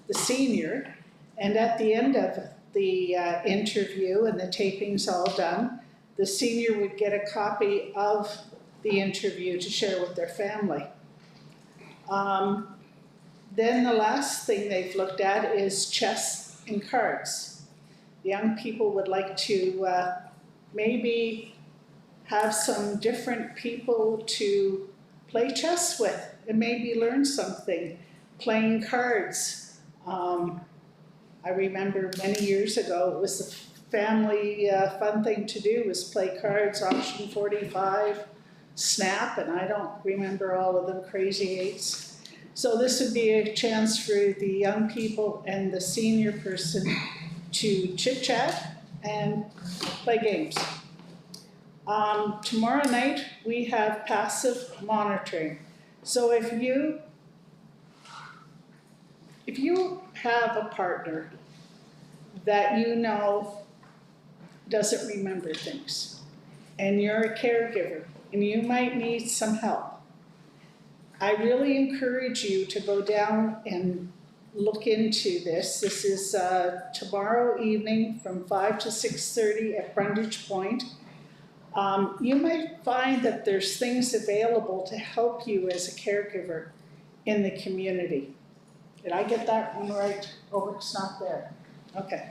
the senior. And at the end of the interview and the taping's all done, the senior would get a copy of the interview to share with their family. Then the last thing they've looked at is chess and cards. The young people would like to maybe have some different people to play chess with and maybe learn something, playing cards. I remember many years ago, it was a family fun thing to do was play cards, option 45, snap, and I don't remember all of them crazy eights. So this would be a chance for the young people and the senior person to chit chat and play games. Tomorrow night we have passive monitoring. So if you have a partner that you know doesn't remember things, and you're a caregiver, and you might need some help, I really encourage you to go down and look into this. This is tomorrow evening from 5 to 6:30 at Brundage Point. You might find that there's things available to help you as a caregiver in the community. Did I get that one right? Oh, it's not there. Okay.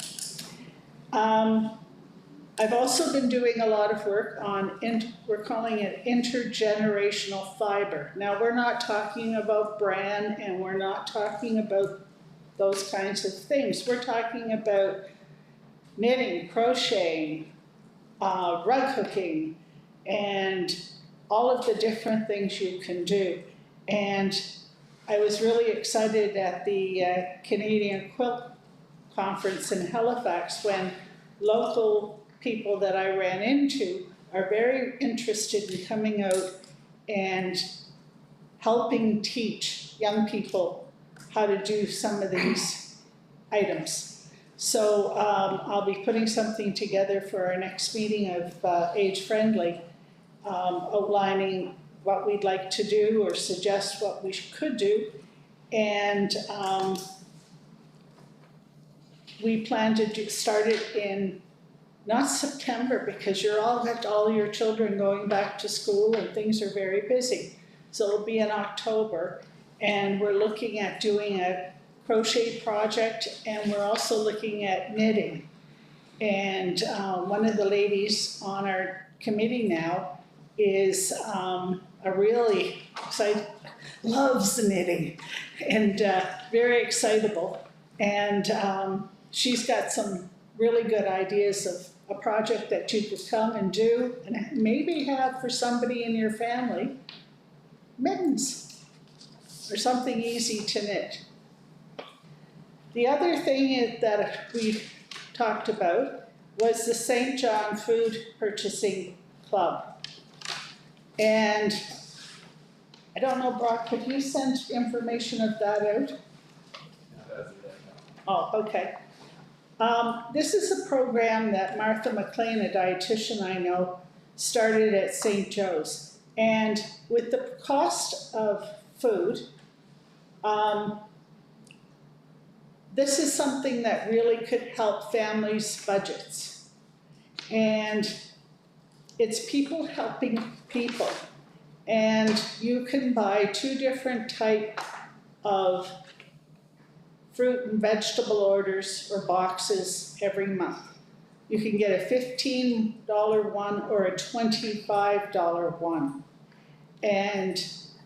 I've also been doing a lot of work on, we're calling it intergenerational fiber. Now, we're not talking about bran and we're not talking about those kinds of things. We're talking about knitting, crocheting, rug hooking, and all of the different things you can do. And I was really excited at the Canadian Quilt Conference in Halifax when local people that I ran into are very interested in coming out and helping teach young people how to do some of these items. So I'll be putting something together for our next meeting of Age Friendly, outlining what we'd like to do or suggest what we could do. And we plan to start it in not September, because you're all got all your children going back to school and things are very busy. So it'll be in October, and we're looking at doing a crochet project, and we're also looking at knitting. And one of the ladies on our committee now is a really loves knitting and very excitable. And she's got some really good ideas of a project that you could come and do and maybe have for somebody in your family, mittens or something easy to knit. The other thing that we talked about was the St. John Food Purchasing Club. And I don't know, Brock, could you send information of that out? Oh, okay. This is a program that Martha McLean, a dietitian I know, started at St. Joe's. And with the cost of food, this is something that really could help families' budgets. And it's people helping people. And you can buy 2 different types of fruit and vegetable orders or boxes every month. You can get a $15 one or a $25 one. And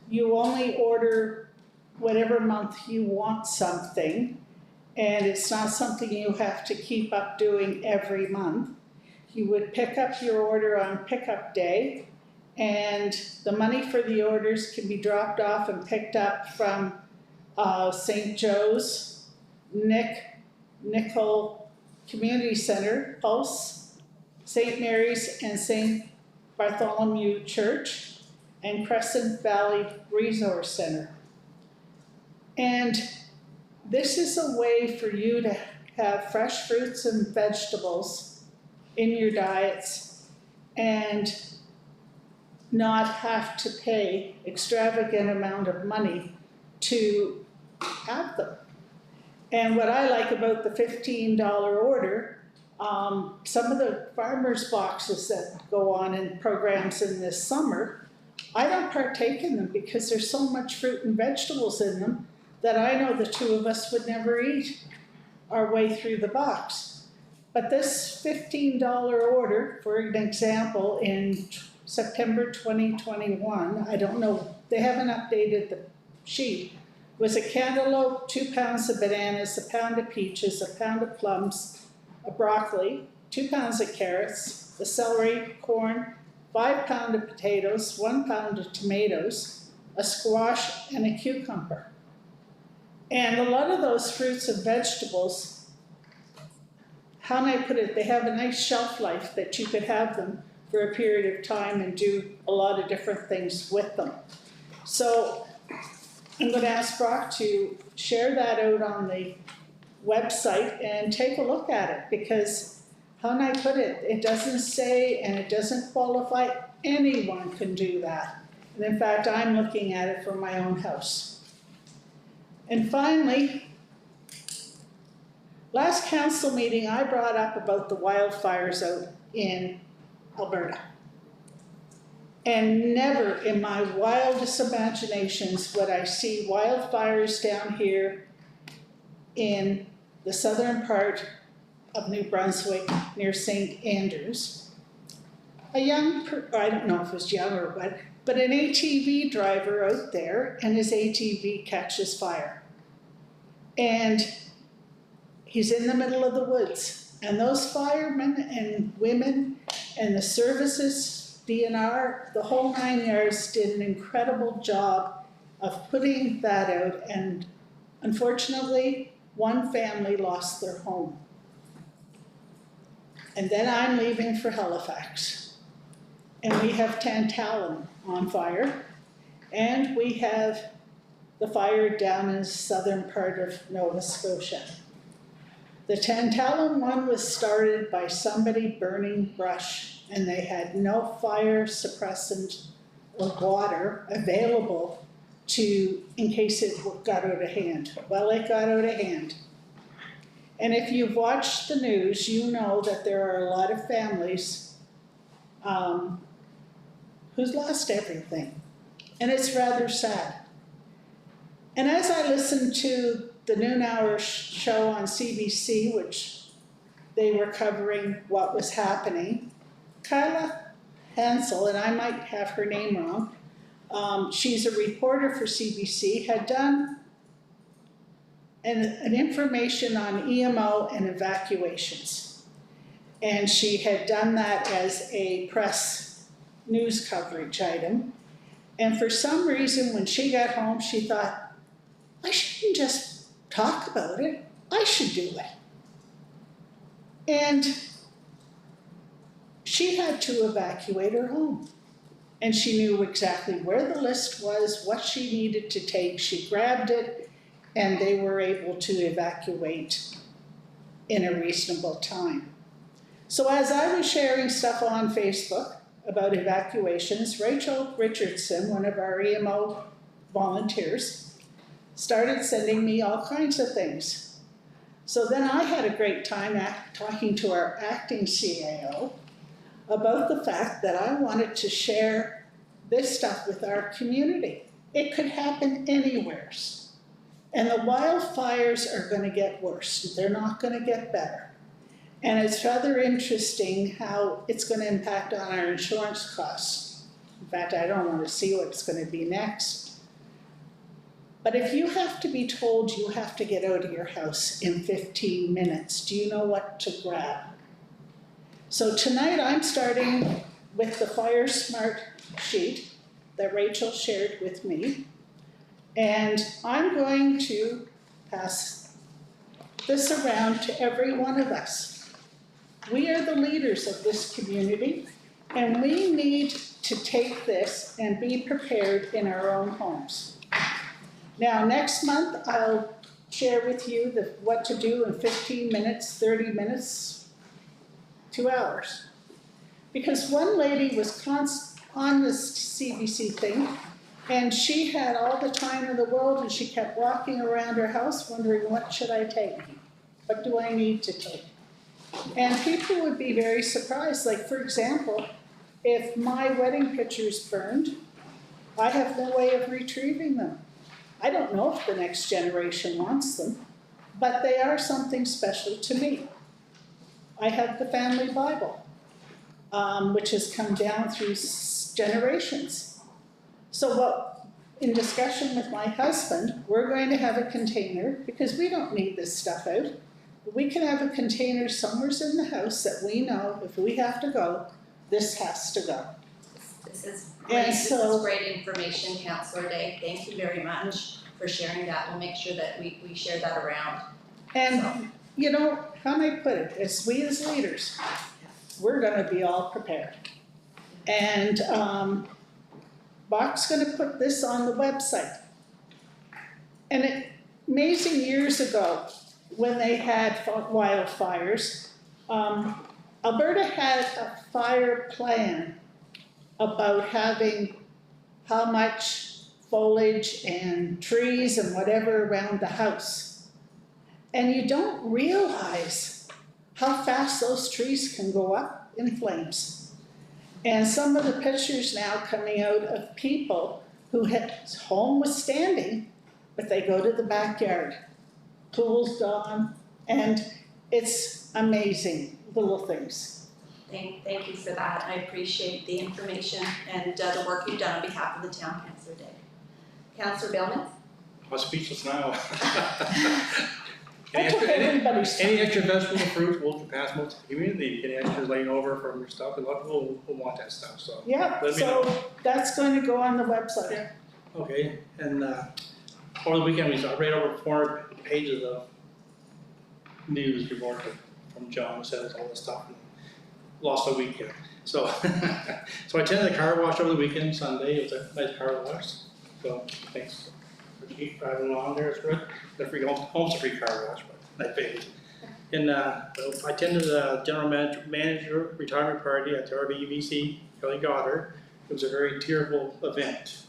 you only order whatever month you want something, and it's not something you have to keep up doing every month. You would pick up your order on pickup day, and the money for the orders can be dropped off and picked up from St. Joe's, Nickel Community Center, Pulse, St. Mary's and St. Bartholomew Church, and Crescent Valley Resource Center. And this is a way for you to have fresh fruits and vegetables in your diets and not have to pay extravagant amount of money to have them. And what I like about the $15 order, some of the farmers' boxes that go on in programs in this summer, I don't partake in them because there's so much fruit and vegetables in them that I know the 2 of us would never eat our way through the box. But this $15 order, for an example, in September 2021, I don't know, they haven't updated the sheet, was a cantaloupe, 2 pounds of bananas, a pound of peaches, a pound of plums, a broccoli, 2 pounds of carrots, the celery, corn, 5 pounds of potatoes, 1 pound of tomatoes, a squash, and a cucumber. And a lot of those fruits and vegetables, how can I put it, they have a nice shelf life that you could have them for a period of time and do a lot of different things with them. So I'm going to ask Brock to share that out on the website and take a look at it, because how can I put it, it doesn't say and it doesn't qualify, anyone can do that. And in fact, I'm looking at it for my own house. And finally, last council meeting, I brought up about the wildfires out in Alberta. And never in my wildest imaginations would I see wildfires down here in the southern part of New Brunswick near St. Andrews. I don't know if it was young or what, but an ATV driver out there and his ATV catches fire. And he's in the middle of the woods. And those firemen and women and the services, DNR, the whole 9 yards did an incredible job of putting that out. And unfortunately, one family lost their home. And then I'm leaving for Halifax. And we have Tantallon on fire. And we have the fire down in the southern part of Nova Scotia. The Tantallon one was started by somebody burning brush, and they had no fire suppressant or water available in case it got out of hand. Well, it got out of hand. And if you've watched the news, you know that there are a lot of families who's lost everything. And it's rather sad. And as I listened to the noon hour show on CBC, which they were covering what was happening, Kyla Hansel, and I might have her name wrong, she's a reporter for CBC, had done an information on EMO and evacuations. And she had done that as a press news coverage item. And for some reason, when she got home, she thought, I shouldn't just talk about it, I should do it. And she had to evacuate her home. And she knew exactly where the list was, what she needed to take. She grabbed it, and they were able to evacuate in a reasonable time. So as I was sharing stuff on Facebook about evacuations, Rachel Richardson, one of our EMO volunteers, started sending me all kinds of things. So then I had a great time talking to our acting CAO about the fact that I wanted to share this stuff with our community. It could happen anywhere. And the wildfires are going to get worse. They're not going to get better. And it's rather interesting how it's going to impact on our insurance costs. In fact, I don't want to see what's going to be next. But if you have to be told you have to get out of your house in 15 minutes, do you know what to grab? So tonight I'm starting with the Fire Smart sheet that Rachel shared with me. And I'm going to pass this around to every one of us. We are the leaders of this community, and we need to take this and be prepared in our own homes. Now, next month, I'll share with you what to do in 15 minutes, 30 minutes, 2 hours. Because one lady was on this CBC thing, and she had all the time in the world, and she kept walking around her house wondering, what should I take? What do I need to take? And people would be very surprised. Like, for example, if my wedding pictures burned, I have no way of retrieving them. I don't know if the next generation wants them, but they are something special to me. I have the family Bible, which has come down through generations. So in discussion with my husband, we're going to have a container, because we don't need this stuff out. But we can have a container somewhere in the house that we know if we have to go, this has to go. This is great, And this so- is great information, Councillor Day, thank you very much for sharing that, we'll make sure that we share that around. And, you know, how may I put it, as we as leaders, we're gonna be all prepared. And Bach's gonna put this on the website. And amazing years ago, when they had wildfires, Alberta had a fire plan about having how much foliage and trees and whatever around the house. And you don't realize how fast those trees can go up in flames. And some of the pictures now coming out of people who had home was standing, but they go to the backyard, pool's gone, and it's amazing, little things. Thank you for that, I appreciate the information and the work you've done on behalf of the town, Councillor Day. Councillor Billman? I'm speechless now. I took everybody's time. Any extra vegetable fruit will pass most of the community, any extras laying over from your stuff, a lot of people will want that stuff, so. Yeah, Let me so that's going to go on the website. Yeah. Okay, and over the weekend, I read over 400 pages of news report from John, who says all this stuff, and lost a weekend. So, so I attended the car wash over the weekend, Sunday, it was a nice car wash, so thanks for keep driving along there, it's good. The free, home's a free car wash, but I paid. And I attended the general manager retirement party at the RBUBC, Kelly Goddard. It was a very tearful event.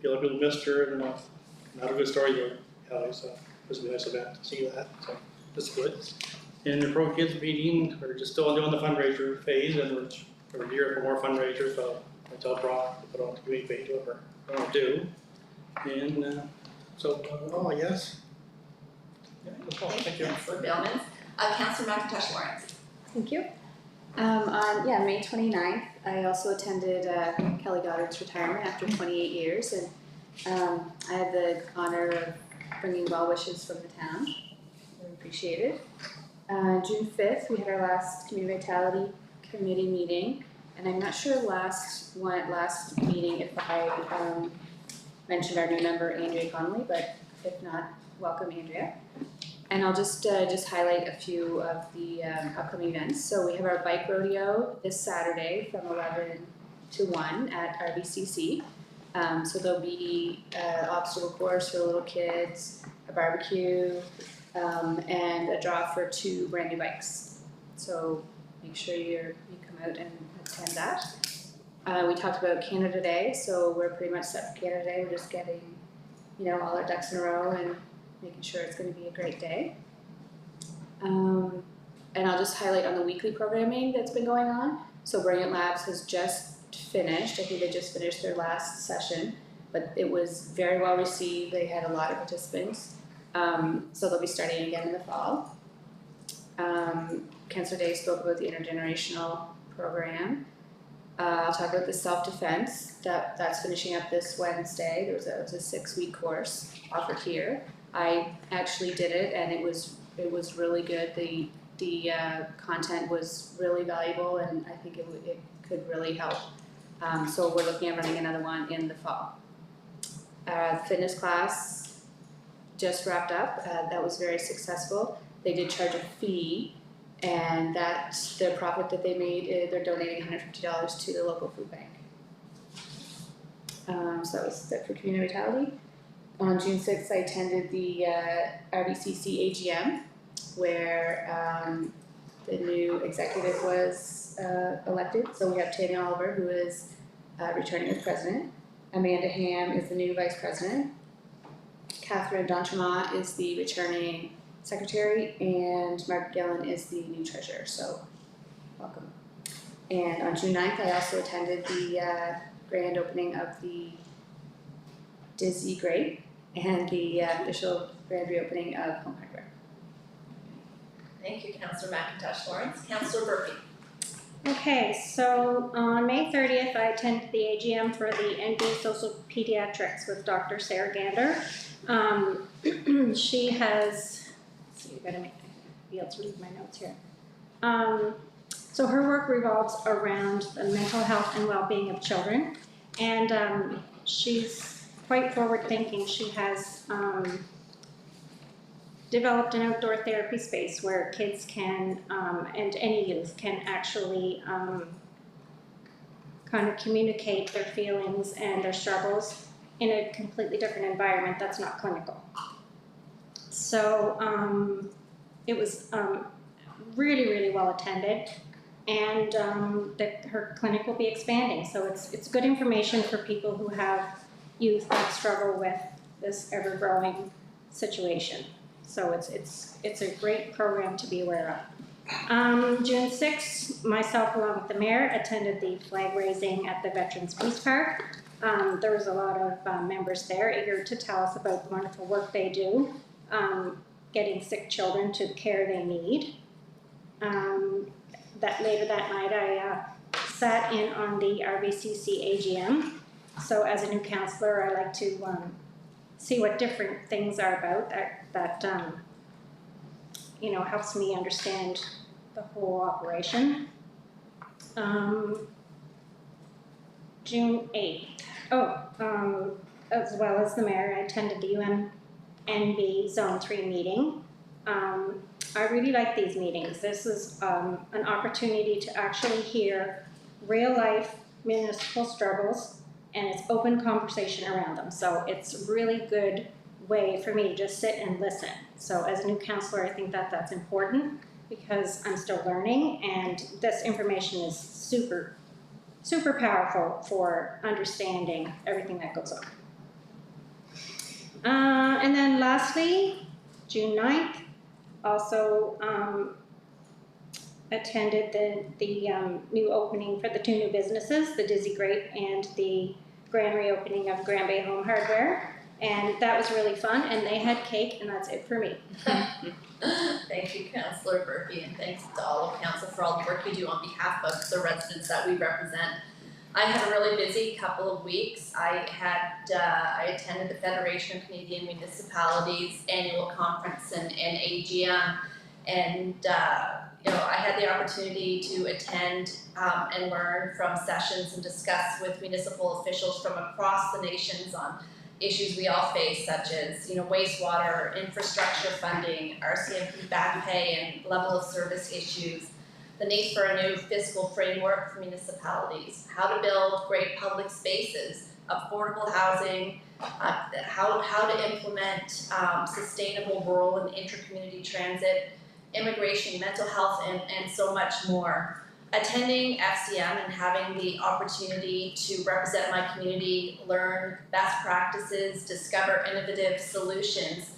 A lot of people missed her, and not a good story to Kelly, so it was a nice event to see that, so that's good. And the Pro Kids meeting, we're just still doing the fundraiser phase, and we're here for more fundraisers, so I tell Brock to put on the community page whatever we're gonna do. And so, I guess. Yeah, that's all, thank you. Councillor Billman. Councillor McIntosh Lawrence. Thank you. On May 29th, I also attended Kelly Goddard's retirement after 28 years, and I had the honor of bringing well wishes from the town. Really appreciate it. June 5th, we had our last Community Vitality Committee meeting, and I'm not sure last meeting if I mentioned our new member Andrea Connolly, but if not, welcome Andrea. And I'll just highlight a few of the upcoming events. So we have our bike rodeo this Saturday from 11 to 1 at RBCC. So there'll be an obstacle course for little kids, a barbecue, and a draw for 2 brand new bikes. So make sure you come out and attend that. We talked about Canada Day, so we're pretty much set for Canada Day. We're just getting, all our ducks in a row and making sure it's going to be a great day. And I'll just highlight on the weekly programming that's been going on. So Brilliant Labs has just finished. I think they just finished their last session, but it was very well received. They had a lot of participants. So they'll be starting again in the fall. Councillor Day spoke about the intergenerational program. I'll talk about the self-defense that's finishing up this Wednesday. It was a 6-week course offered here. I actually did it, and it was really good. The content was really valuable, and I think it could really help. So we're looking at running another one in the fall. Fitness class just wrapped up. That was very successful. They did charge a fee, and that's the profit that they made. They're donating $150 to the local food bank. So that was it for Community Vitality. On June 6th, I attended the RBCC AGM, where the new executive was elected. So we have Tanya Oliver, who is returning as president. Amanda Ham is the new vice president. Catherine Donchema is the returning secretary, and Mark Gillen is the new treasurer. So welcome. And on June 9th, I also attended the grand opening of the Dizzy Great and the official grand reopening of Home Hardware. Thank you, Councillor McIntosh Lawrence. Councillor Burkey. Okay, so on May 30th, I attended the AGM for the NB Social Pediatrics with Dr. Sarah Gander. She has, so you gotta be able to read my notes here. So her work revolves around the mental health and well-being of children, and she's quite forward-thinking. She has developed an outdoor therapy space where kids can, and any youth can actually kind of communicate their feelings and their struggles in a completely different environment that's not clinical. So it was really, really well attended, and that her clinic will be expanding. So it's good information for people who have youth that struggle with this ever-growing situation. So it's a great program to be aware of. June 6th, myself along with the mayor attended the flag raising at the Veterans Peace Park. There was a lot of members there eager to tell us about the wonderful work they do, getting sick children to the care they need. Later that night, I sat in on the RBCC AGM. So as a new councillor, I like to see what different things are about that helps me understand the whole operation. June 8th, as well as the mayor, I attended the UNB Zone 3 meeting. I really like these meetings. This is an opportunity to actually hear real life municipal struggles, and it's open conversation around them. So it's a really good way for me to just sit and listen. So as a new councillor, I think that that's important because I'm still learning, and this information is super, super powerful for understanding everything that goes on. And then lastly, June 9th, also attended the new opening for the 2 new businesses, the Dizzy Great and the grand reopening of Grand Bay Home Hardware. And that was really fun, and they had cake, and that's it for me. Thank you, Councillor Burkey, and thanks to all of council for all the work you do on behalf of the residents that we represent. I had a really busy couple of weeks. I attended the Federation of Canadian Municipalities annual conference and AGM, and I had the opportunity to attend and learn from sessions and discuss with municipal officials from across the nations on issues we all face, such as wastewater, infrastructure funding, RCMP back pay and level of service issues, the need for a new fiscal framework for municipalities, how to build great public spaces, affordable housing, how to implement sustainable rural and intercommunity transit, immigration, mental health, and so much more. Attending FCM and having the opportunity to represent my community, learn best practices, discover innovative solutions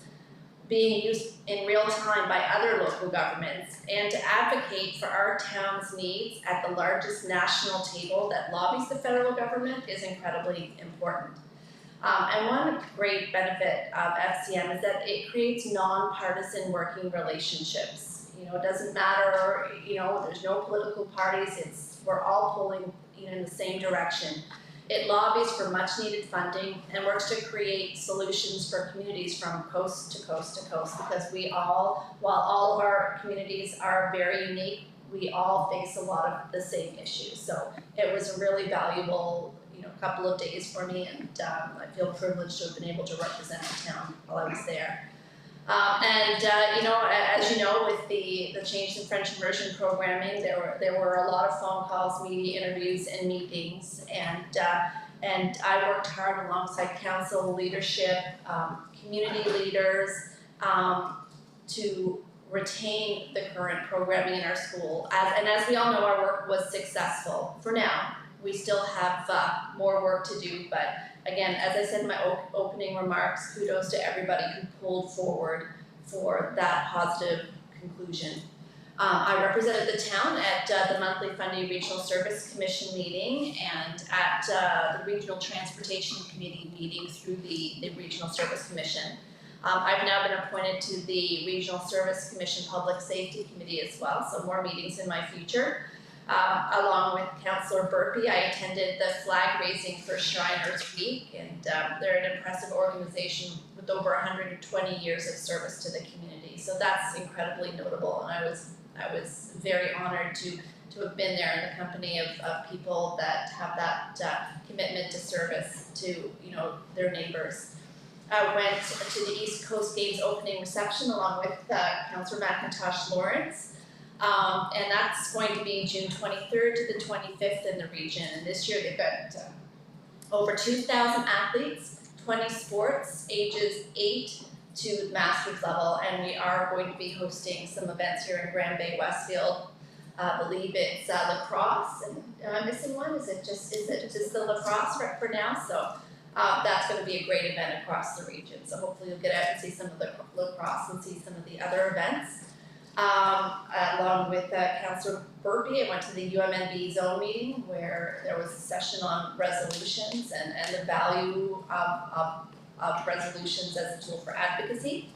being used in real time by other local governments, and to advocate for our town's needs at the largest national table that lobbies the federal government is incredibly important. And one great benefit of FCM is that it creates nonpartisan working relationships. It doesn't matter, there's no political parties, we're all pulling in the same direction. It lobbies for much needed funding and works to create solutions for communities from coast to coast to coast, because while all of our communities are very unique, we all face a lot of the same issues. So it was a really valuable couple of days for me, and I feel privileged to have been able to represent the town while I was there. As you know, with the change in French immersion programming, there were a lot of phone calls, media interviews, and meetings, and I worked hard alongside council leadership, community leaders, to retain the current programming in our school. As we all know, our work was successful for now. We still have more work to do, but again, as I said in my opening remarks, kudos to everybody who pulled forward for that positive conclusion. I represented the town at the monthly Fundy Regional Service Commission meeting and at the Regional Transportation Committee meeting through the Regional Service Commission. I've now been appointed to the Regional Service Commission Public Safety Committee as well, so more meetings in my future. Along with Councillor Burpee, I attended the flag raising for Shriners Week, and they're an impressive organization with over 120 years of service to the community. So that's incredibly notable, and I was very honored to have been there in the company of people that have that commitment to service to their neighbors. I went to the East Coast Games opening reception along with Councillor McIntosh Lawrence. And that's going to be June 23rd to the 25th in the region. And this year they've got over 2,000 athletes, 20 sports, ages 8 to master's level. And we are going to be hosting some events here in Bay-Westfield. I believe it's lacrosse. And am I missing one? Is it just the lacrosse for now? So that's going to be a great event across the region. So hopefully you'll get out and see some of the lacrosse and see some of the other events. Along with Councillor Burpee, I went to the UMNB zone meeting where there was a session on resolutions and the value of resolutions as a tool for advocacy.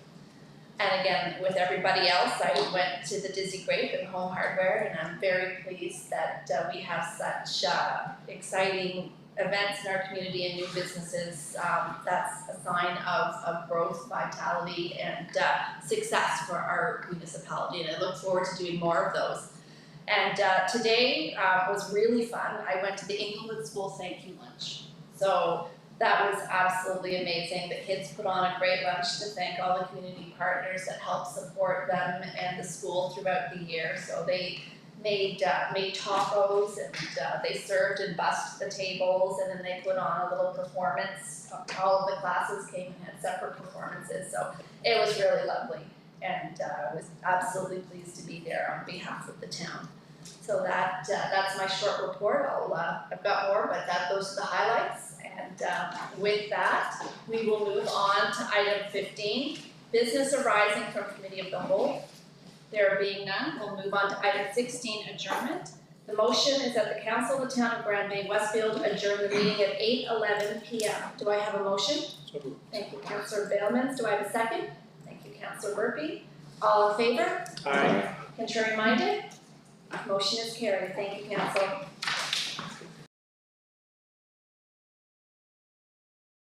And again, with everybody else, I went to the Dizzy Grape and Home Hardware, and I'm very pleased that we have such exciting events in our community and new businesses. That's a sign of growth, vitality, and success for our municipality, and I look forward to doing more of those. And today was really fun. I went to the Inglewood School Thank You Lunch. So that was absolutely amazing. The kids put on a great lunch to thank all the community partners that helped support them and the school throughout the year. So they made tacos, and they served and bussed the tables, and then they put on a little performance. All of the classes came and had separate performances, so it was really lovely, and I was absolutely pleased to be there on behalf of the town. So that's my short report. I've got more, but those are the highlights, and with that, we will move on to item 15, business arising from committee of the whole. There being none, we'll move on to item 16, adjournment. The motion is that the council of the town of Grand Bay-Westfield adjourn the meeting at 8:11 p.m. Do I have a motion? So moved. Thank you, Councillor Bailmans. Do I have a second? Thank you, Councillor Burpee. All in favor? Aye. Contrary minded? Motion is carried. Thank you, council.